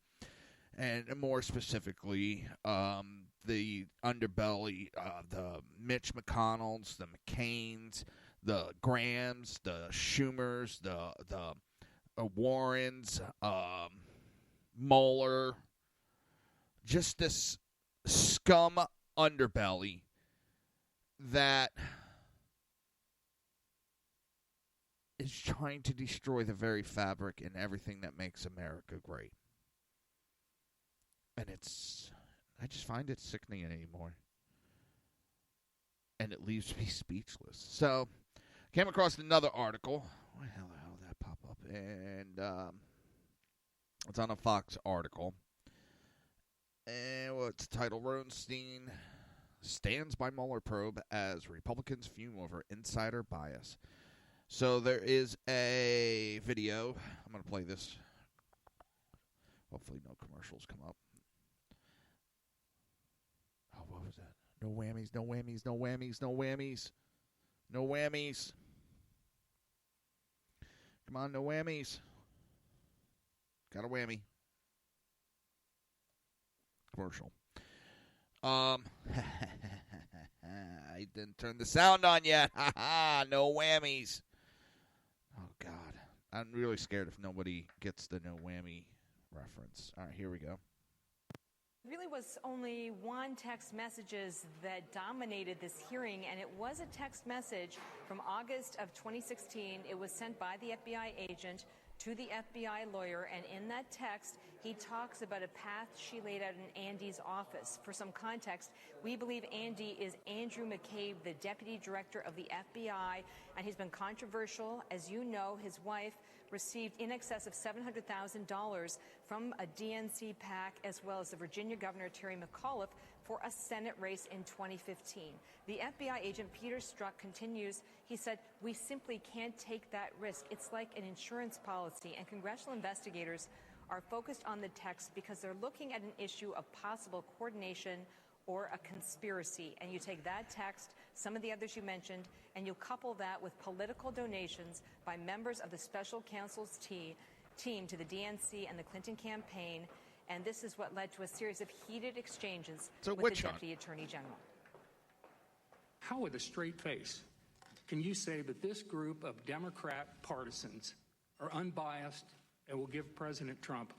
And more specifically, the underbelly, the Mitch McConnells, the McCains, the Grahams, the Schumers, the Warrens, Mueller, just this scum underbelly that is trying to destroy the very fabric and everything that makes America great. And I just find it sickening anymore. And it leaves me speechless. So, came across another article. Why the hell did that pop up? And it's on a Fox article. And what's the title? Rosenstein stands by Mueller probe as Republicans fume over insider bias. So there is a video. I'm going to play this. Hopefully no commercials come up. Oh, what was that? No whammies, no whammies, no whammies, no whammies. No whammies. Come on, no whammies. Got a whammy. Commercial. I didn't turn the sound on yet. No whammies. Oh, God. I'm really scared if nobody gets the no whammy reference. All right, here we go. Really was only one text messages that dominated this hearing, and it was a text message from August of 2016. It was sent by the FBI agent to the FBI lawyer, and in that text, he talks about a path she laid out in Andy's office. For some context, we believe Andy is Andrew McCabe, the deputy director of the FBI, and he's been controversial. As you know, his wife received in excess of $700,000 from a DNC PAC, as well as the Virginia Governor Terry McAuliffe, for a Senate race in 2015. The FBI agent Peter Strzok continues, he said, "We simply can't take that risk. It's like an insurance policy," and congressional investigators are focused on the text because they're looking at an issue of possible coordination or a conspiracy. And you take that text, some of the others you mentioned, and you couple that with political donations by members of the special counsel's team to the DNC and the Clinton campaign, and this is what led to a series of heated exchanges with the Deputy Attorney General. How, with a straight face, can you say that this group of Democrat partisans are unbiased and will give President Trump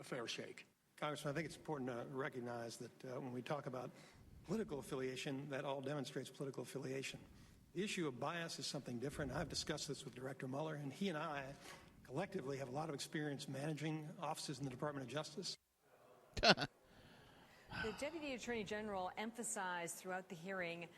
a fair shake? Congressman, I think it's important to recognize that when we talk about political affiliation, that all demonstrates political affiliation. The issue of bias is something different. I've discussed this with Director Mueller, and he and I collectively have a lot of experience managing offices in the Department of Justice. The Deputy Attorney General emphasized throughout the hearing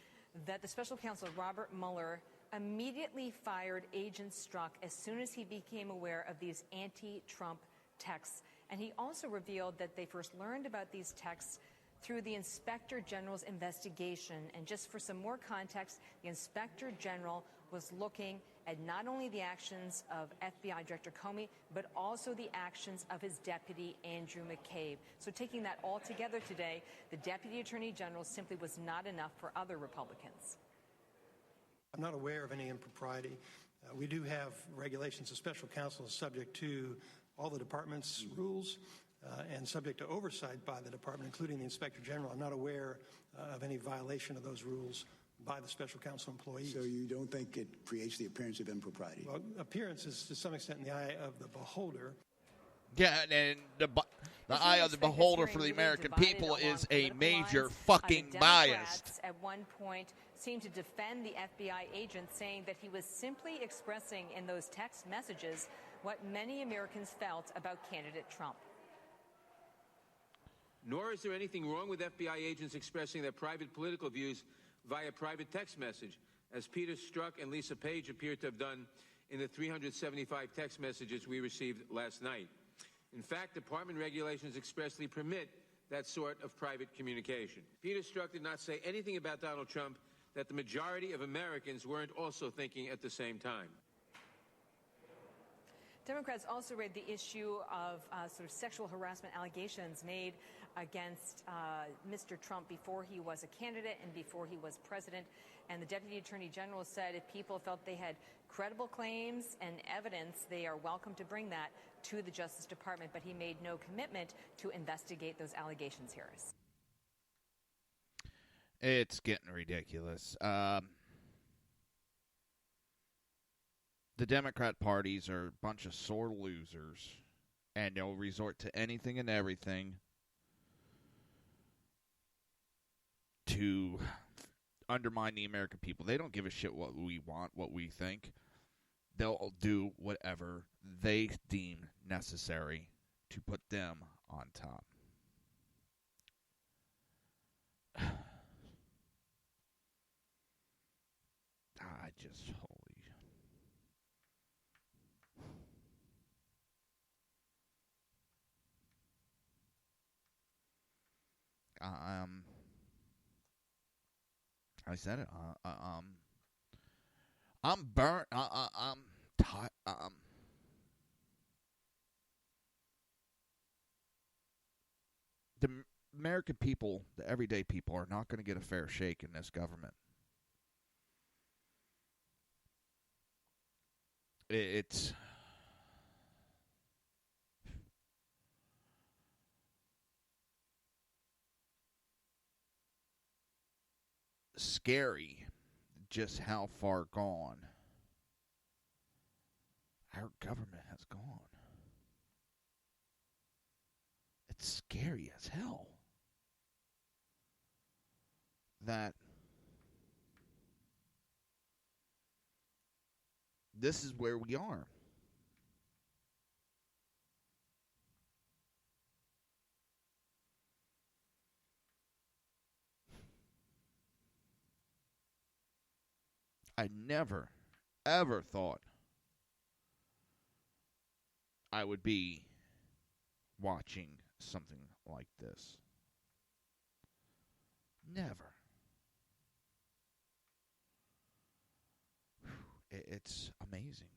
that the special counsel, Robert Mueller, immediately fired Agent Strzok as soon as he became aware of these anti-Trump texts. And he also revealed that they first learned about these texts through the Inspector General's investigation. And just for some more context, the Inspector General was looking at not only the actions of FBI Director Comey, but also the actions of his deputy, Andrew McCabe. So taking that all together today, the Deputy Attorney General simply was not enough for other Republicans. I'm not aware of any impropriety. We do have regulations. The special counsel is subject to all the department's rules and subject to oversight by the department, including the Inspector General. I'm not aware of any violation of those rules by the special counsel employees. So you don't think it creates the appearance of impropriety? Well, appearance is to some extent in the eye of the beholder. Yeah, and the eye of the beholder for the American people is a major fucking bias. At one point seemed to defend the FBI agent, saying that he was simply expressing in those text messages what many Americans felt about candidate Trump. Nor is there anything wrong with FBI agents expressing their private political views via private text message, as Peter Strzok and Lisa Page appeared to have done in the 375 text messages we received last night. In fact, department regulations expressly permit that sort of private communication. Peter Strzok did not say anything about Donald Trump that the majority of Americans weren't also thinking at the same time. Democrats also raised the issue of sort of sexual harassment allegations made against Mr. Trump before he was a candidate and before he was president. And the Deputy Attorney General said if people felt they had credible claims and evidence, they are welcome to bring that to the Justice Department. But he made no commitment to investigate those allegations, Harris. It's getting ridiculous. The Democrat parties are a bunch of sore losers, and they'll resort to anything and everything to undermine the American people. They don't give a shit what we want, what we think. They'll do whatever they deem necessary to put them on top. I just I said it. I'm burnt. I'm tired. The American people, the everyday people, are not going to get a fair shake in this government. It's scary just how far gone our government has gone. It's scary as hell. that this is where we are. I never, ever thought I would be watching something like this. Never. It's amazing.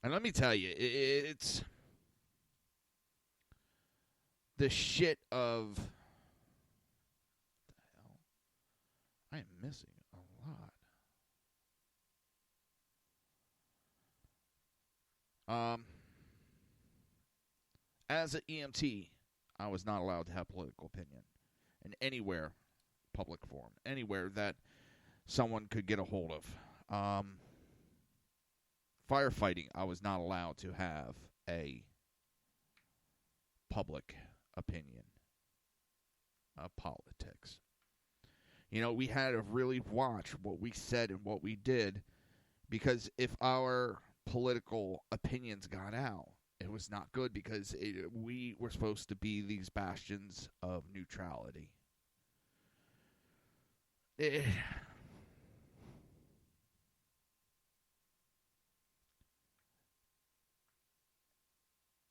And let me tell you, it's the shit of... I am missing a lot. As an EMT, I was not allowed to have political opinion in anywhere, public forum, anywhere that someone could get a hold of. Firefighting, I was not allowed to have a public opinion of politics. You know, we had to really watch what we said and what we did, because if our political opinions got out, it was not good, because we were supposed to be these bastions of neutrality.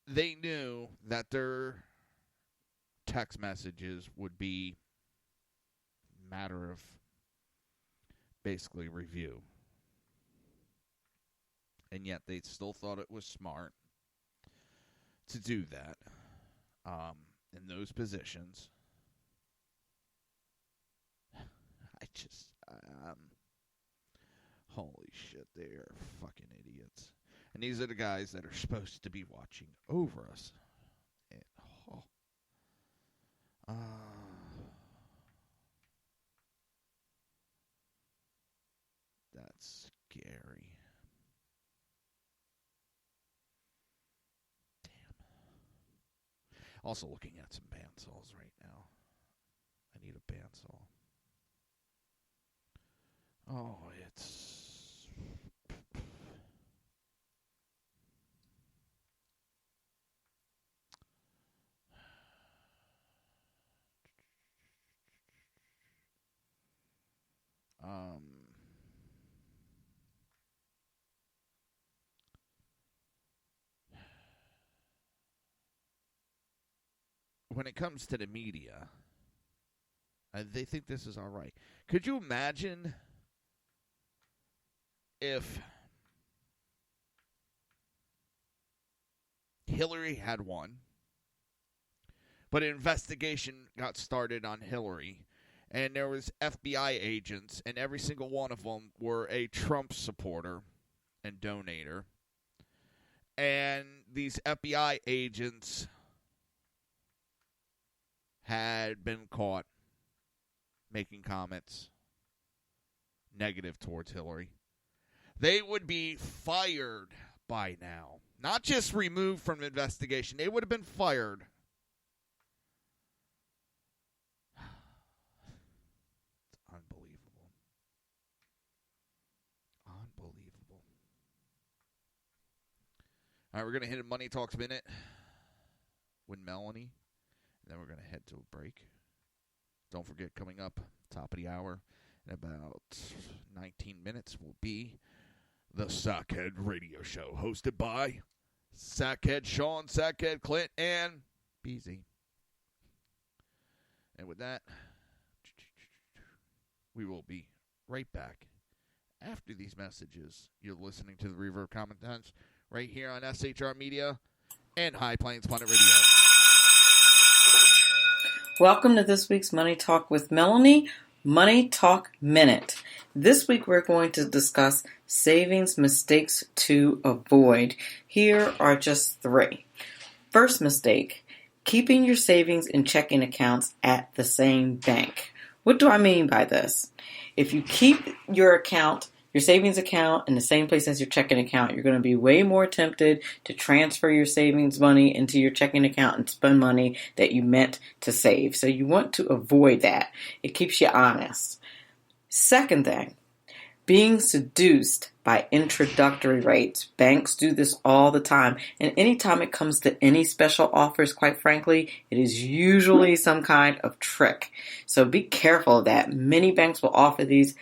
They knew that their text messages would be matter of basically review. And yet they still thought it was smart to do that in those positions. Holy shit, they are fucking idiots. And these are the guys that are supposed to be watching over us. And, that's scary. Damn. Also looking at some bandsaws right now. I need a bandsaw. Oh, it's... when it comes to the media, they think this is all right. Could you imagine if Hillary had won, but an investigation got started on Hillary, and there was FBI agents, and every single one of them were a Trump supporter and donator, and these FBI agents had been caught making comments negative towards Hillary. They would be fired by now. Not just removed from the investigation. They would have been fired. It's unbelievable. Unbelievable. All right, we're going to hit a Money Talks Minute with Melanie. And then we're going to head to a break. Don't forget, coming up, top of the hour, in about 19 minutes, will be the Sackhead Radio Show, hosted by Sackhead Sean, Sackhead Clint, and Beezy. And with that, we will be right back after these messages. You're listening to the Reaver of Common Sense right here on SHR Media and High Plains Planet Radio. Welcome to this week's Money Talk with Melanie, Money Talk Minute. This week we're going to discuss savings mistakes to avoid. Here are just 3. First mistake, keeping your savings and checking accounts at the same bank. What do I mean by this? If you keep your account your savings account in the same place as your checking account, you're going to be way more tempted to transfer your savings money into your checking account and spend money that you meant to save. So you want to avoid that. It keeps you honest. Second thing, being seduced by introductory rates. Banks do this all the time. And anytime it comes to any special offers, quite frankly, it is usually some kind of trick. So be careful of that. Many banks will offer these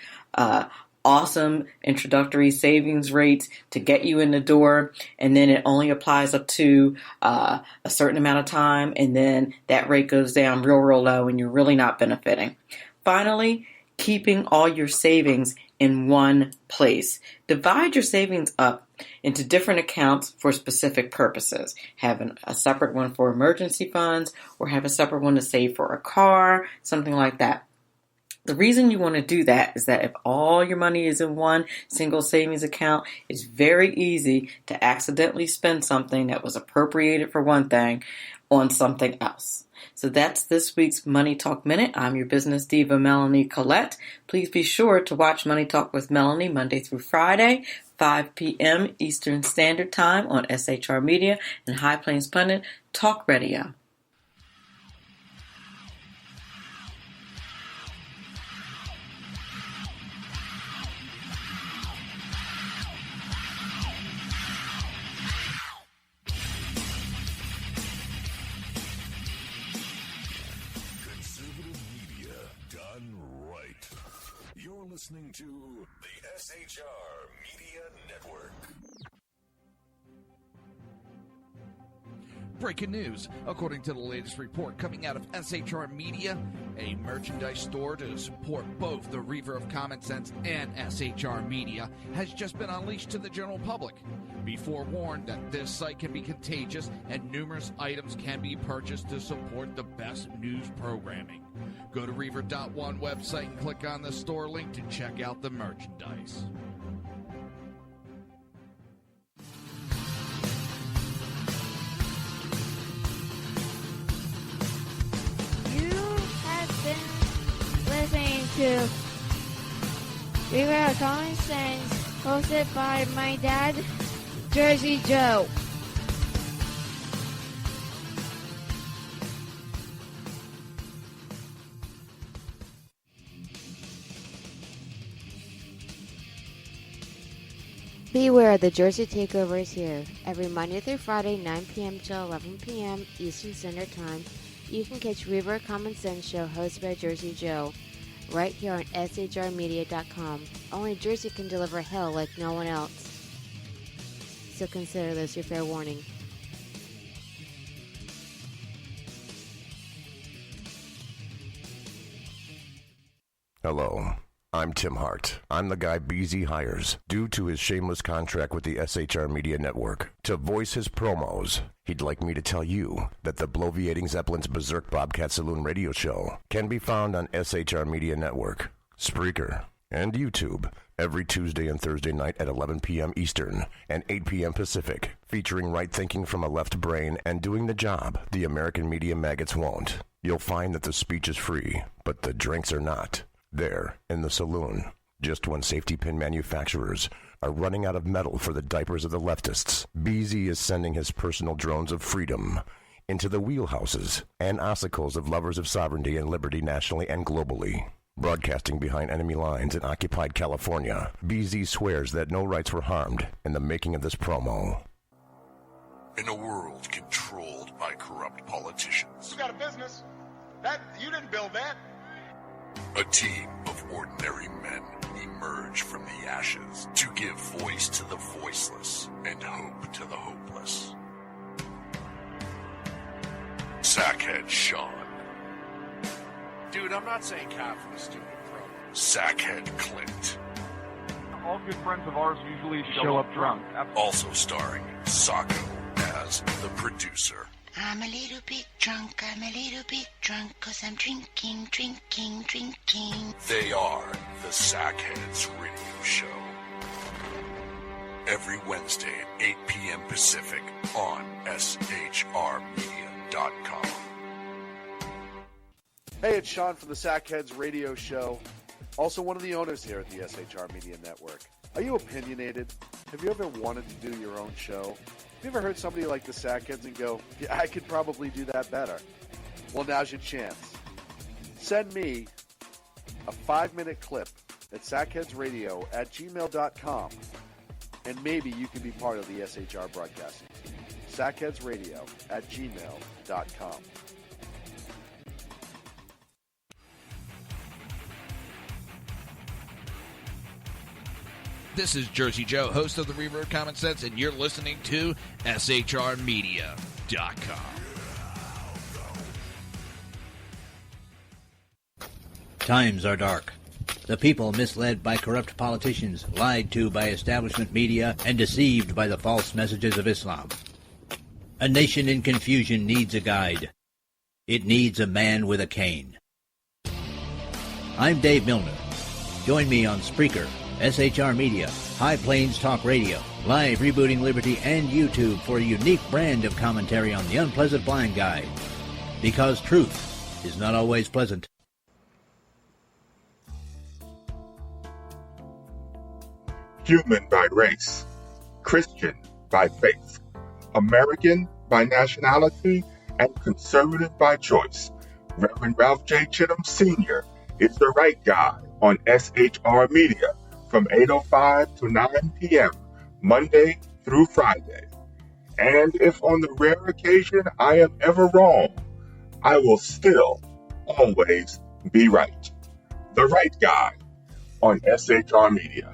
awesome introductory savings rates to get you in the door, and then it only applies up to a certain amount of time, and then that rate goes down real low and you're really not benefiting. Finally, keeping all your savings in one place. Divide your savings up into different accounts for specific purposes. Have a separate one for emergency funds, or have a separate one to save for a car, something like that. The reason you want to do that is that if all your money is in one single savings account, it's very easy to accidentally spend something that was appropriated for one thing on something else. So that's this week's Money Talk Minute. I'm your business diva, Melanie Collette. Please be sure to watch Money Talk with Melanie Monday through Friday, 5 p.m. Eastern Standard Time on SHR Media and High Plains Pundit Talk Radio. Listening to the SHR Media Network. Breaking news. According to the latest report coming out of SHR Media, a merchandise store to support both the Reaver of Common Sense and SHR Media has just been unleashed to the general public. Be forewarned that this site can be contagious and numerous items can be purchased to support the best news programming. Go to Reaver.one website and click on the store link to check out the merchandise. Listening to Reaver of Common Sense, hosted by my dad, Jersey Joe. Beware, the Jersey Takeover is here. Every Monday through Friday, 9 p.m. till 11 p.m. Eastern Standard Time, you can catch Reaver of Common Sense show hosted by Jersey Joe, right here on shrmedia.com. Only Jersey can deliver hell like no one else. So consider this your fair warning. Hello, I'm Tim Hart. I'm the guy BZ hires, due to his shameless contract with the SHR Media Network, to voice his promos. He'd like me to tell you that the Bloviating Zeppelin's Berserk Bobcat Saloon radio show can be found on SHR Media Network, Spreaker, and YouTube every Tuesday and Thursday night at 11 p.m. Eastern and 8 p.m. Pacific, featuring right thinking from a left brain and doing the job the American media maggots won't. You'll find that the speech is free, but the drinks are not. There, in the saloon, just when safety pin manufacturers are running out of metal for the diapers of the leftists, BZ is sending his personal drones of freedom into the wheelhouses and ossicles of lovers of sovereignty and liberty nationally and globally. Broadcasting behind enemy lines in occupied California, BZ swears that no rights were harmed in the making of this promo. In a world controlled by corrupt politicians, You got a business. That you didn't build that. a team of ordinary men emerge from the ashes to give voice to the voiceless and hope to the hopeless. Sackhead Sean. Dude, I'm not saying cop for the stupid pro. Sackhead Clint. All good friends of ours usually show up drunk. Also starring Sacco as the producer. I'm a little bit drunk, 'cause I'm drinking. They are the Sackheads Radio Show. Every Wednesday at 8 p.m. Pacific on shrmedia.com. Hey, it's Sean from the Sackheads Radio Show, also one of the owners here at the SHR Media Network. Are you opinionated? Have you ever wanted to do your own show? Have you ever heard somebody like the Sackheads and go, yeah, I could probably do that better? Well, now's your chance. Send me a 5-minute clip at sackheadsradio@gmail.com, and maybe you can be part of the SHR broadcasting team. sackheadsradio@gmail.com. This is Jersey Joe, host of the Reaver of Common Sense, and you're listening to SHRmedia.com. Times are dark. The people misled by corrupt politicians, lied to by establishment media, and deceived by the false messages of Islam. A nation in confusion needs a guide. It needs a man with a cane. I'm Dave Milner. Join me on Spreaker, SHR Media, High Plains Talk Radio, Live Rebooting Liberty, and YouTube for a unique brand of commentary on the unpleasant blind guide. Because truth is not always pleasant. Human by race, Christian by faith, American by nationality, and conservative by choice. Reverend Ralph J. Chittum Sr. is the right guy on SHR Media from 8:05 to 9 p.m., Monday through Friday. And if on the rare occasion I am ever wrong, I will still always be right. The right guy on SHR Media.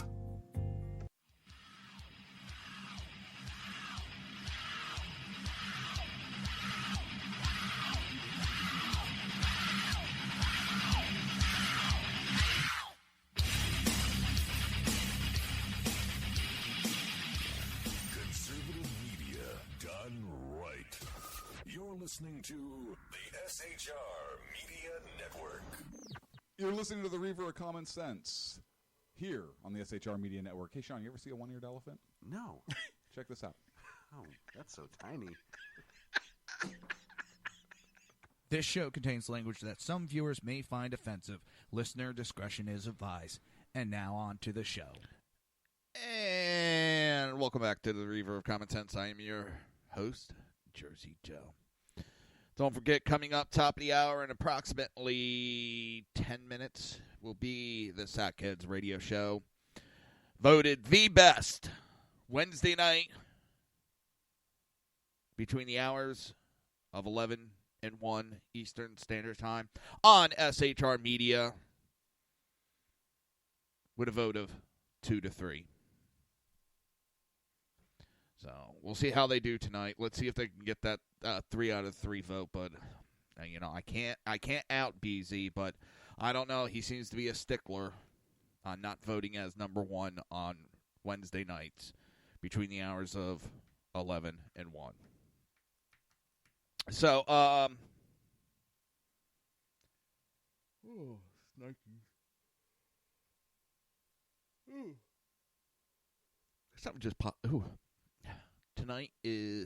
Listening to the SHR Media Network. You're listening to the Reaver of Common Sense here on the SHR Media Network. Hey, Sean, you ever see a one-eared elephant? No. Check this out. Oh, that's so tiny. This show contains language that some viewers may find offensive. Listener discretion is advised. And now on to the show. And welcome back to the Reaver of Common Sense. I am your host, Jersey Joe. Don't forget, coming up top of the hour in approximately 10 minutes will be the Sackheads radio show. Voted the best Wednesday night between the hours of 11 and 1 Eastern Standard Time on SHR Media with a vote of 2-3. So we'll see how they do tonight. Let's see if they can get that 3 out of 3 vote. But I can't out BZ, but I don't know. He seems to be a stickler on not voting as number 1 on Wednesday nights between the hours of 11 and 1. So, something just popped. Ooh. Tonight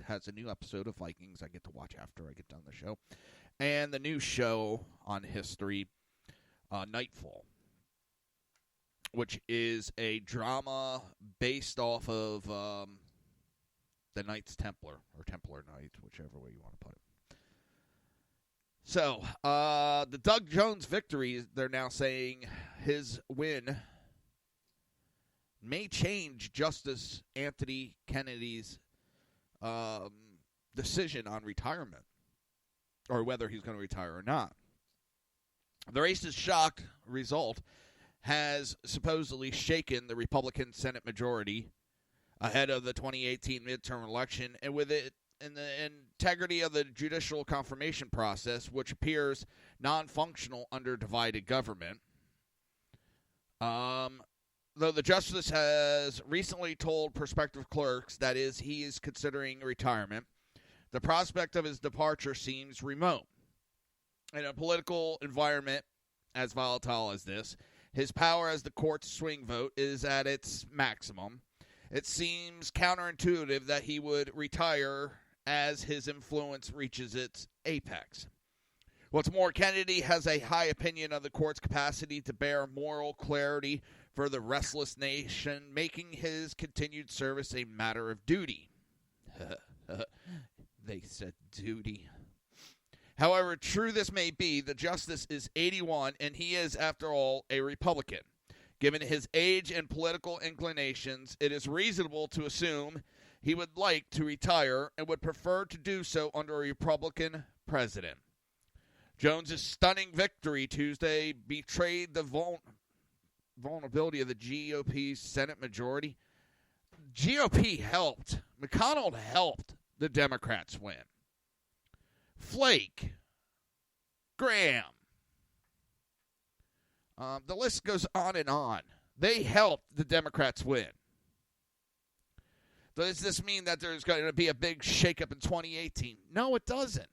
has a new episode of Vikings I get to watch after I get done the show. And the new show on history, Nightfall, which is a drama based off of the Knights Templar, or Templar Knights, whichever way you want to put it. So, the Doug Jones victory, they're now saying his win may change Justice Anthony Kennedy's decision on retirement, or whether he's going to retire or not. The racist shock result has supposedly shaken the Republican Senate majority ahead of the 2018 midterm election, and with it in the integrity of the judicial confirmation process, which appears non-functional under divided government. Though the justice has recently told prospective clerks that he is considering retirement, the prospect of his departure seems remote. In a political environment as volatile as this, his power as the court's swing vote is at its maximum. It seems counterintuitive that he would retire as his influence reaches its apex. What's more, Kennedy has a high opinion of the court's capacity to bear moral clarity for the restless nation, making his continued service a matter of duty. They said duty. However true this may be, the justice is 81, and he is, after all, a Republican. Given his age and political inclinations, it is reasonable to assume he would like to retire and would prefer to do so under a Republican president. Jones's stunning victory Tuesday betrayed the vulnerability of the GOP's Senate majority. GOP helped. McConnell helped the Democrats win. Flake, Graham. The list goes on and on. They helped the Democrats win. Does this mean that there's going to be a big shakeup in 2018? No, it doesn't.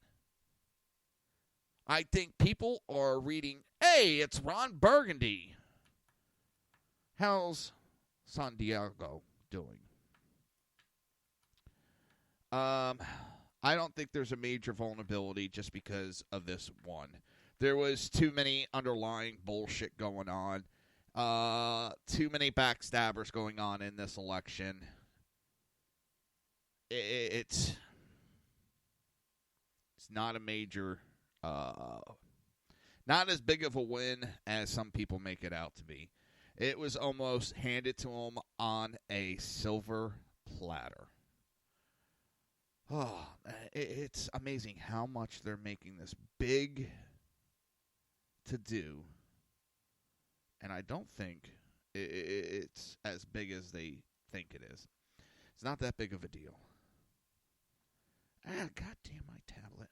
I think people are reading, hey, it's Ron Burgundy. How's San Diego doing? I don't think there's a major vulnerability just because of this one. There was too many underlying bullshit going on. Too many backstabbers going on in this election. It's not a major, not as big of a win as some people make it out to be. It was almost handed to them on a silver platter. Oh, it's amazing how much they're making this big to do. And I don't think it's as big as they think it is. It's not that big of a deal. Goddamn, my tablet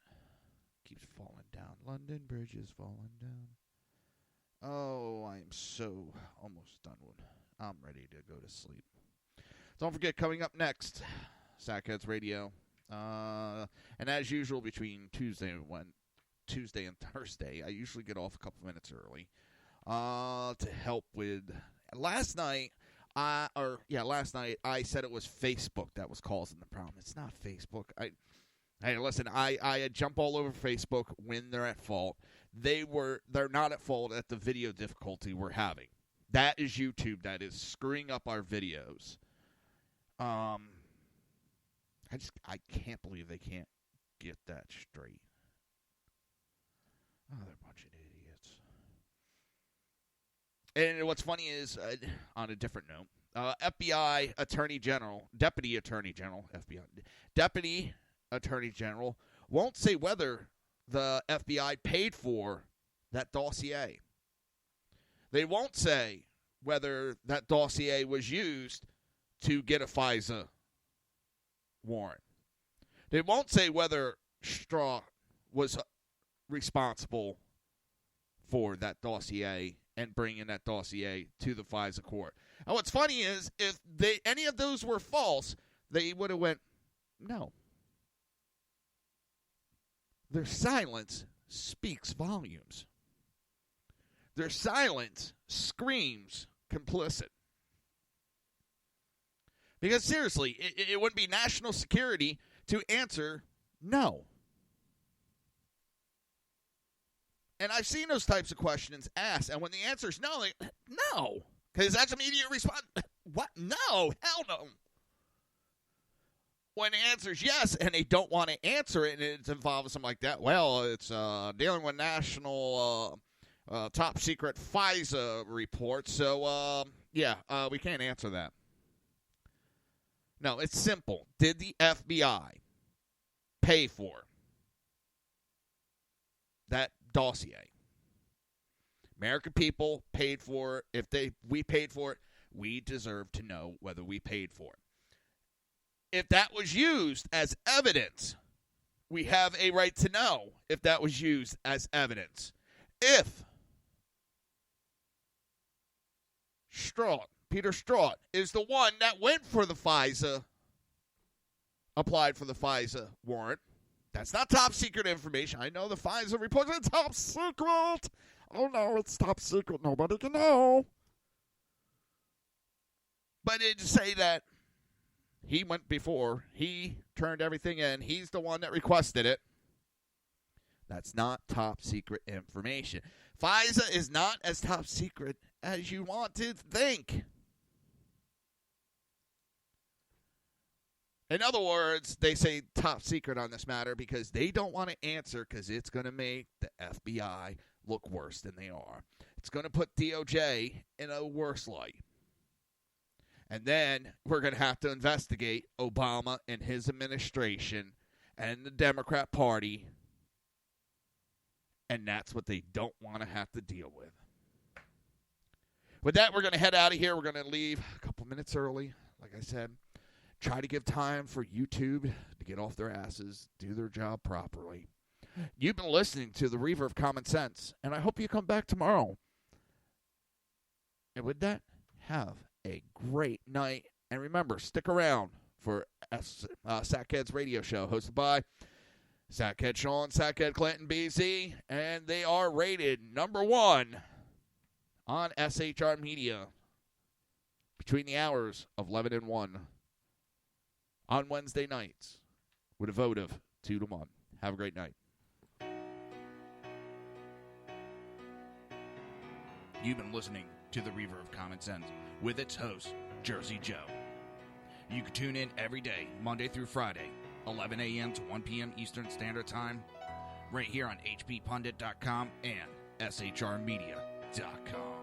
keeps falling down. London Bridge is falling down. Oh, I am so almost done with it. I'm ready to go to sleep. Don't forget, coming up next, Sackheads Radio. And as usual, between Tuesday and Thursday, I usually get off a couple minutes early to help with. Last night I said it was Facebook that was causing the problem. It's not Facebook. Hey, listen, I jump all over Facebook when they're at fault. They're not at fault at the video difficulty we're having. That is YouTube that is screwing up our videos. I can't believe they can't get that straight. Oh, they're a bunch of idiots. And what's funny is, on a different note, FBI Attorney General, Deputy Attorney General, Deputy Attorney General won't say whether the FBI paid for that dossier. They won't say whether that dossier was used to get a FISA warrant. They won't say whether Strzok was responsible for that dossier and bringing that dossier to the FISA court. And what's funny is, if any of those were false, they would have went, no. Their silence speaks volumes. Their silence screams complicit. Because seriously, it wouldn't be national security to answer no. And I've seen those types of questions asked, and when the answer is no, no. Because that's immediate response. What? No. Hell no. When the answer is yes, and they don't want to answer it, and it's involved something like that, well, it's dealing with national top secret FISA report, so, we can't answer that. No, it's simple. Did the FBI pay for that dossier? American people paid for it. If we paid for it, we deserve to know whether we paid for it. If that was used as evidence, we have a right to know if that was used as evidence. If Peter Strzok is the one that went for the FISA, applied for the FISA warrant. That's not top secret information. I know the FISA report is top secret. Oh, no, it's top secret. Nobody can know. But it'd say that he went before. He turned everything in. He's the one that requested it. That's not top secret information. FISA is not as top secret as you want to think. In other words, they say top secret on this matter because they don't want to answer because it's going to make the FBI look worse than they are. It's going to put DOJ in a worse light. And then we're going to have to investigate Obama and his administration and the Democrat Party. And that's what they don't want to have to deal with. With that, we're going to head out of here. We're going to leave a couple minutes early, like I said. Try to give time for YouTube to get off their asses, do their job properly. You've been listening to the Reaver of Common Sense, and I hope you come back tomorrow. And with that, have a great night. And remember, stick around for Sackhead's radio show, hosted by Sackhead Sean, Sackhead Clinton, BZ, and they are rated #1 on SHR Media between the hours of 11 and 1 on Wednesday nights with a vote of 2-1. Have a great night. You've been listening to the Reaver of Common Sense with its host, Jersey Joe. You can tune in every day, Monday through Friday, 11 a.m. to 1 p.m. Eastern Standard Time, right here on hppundit.com and shrmedia.com.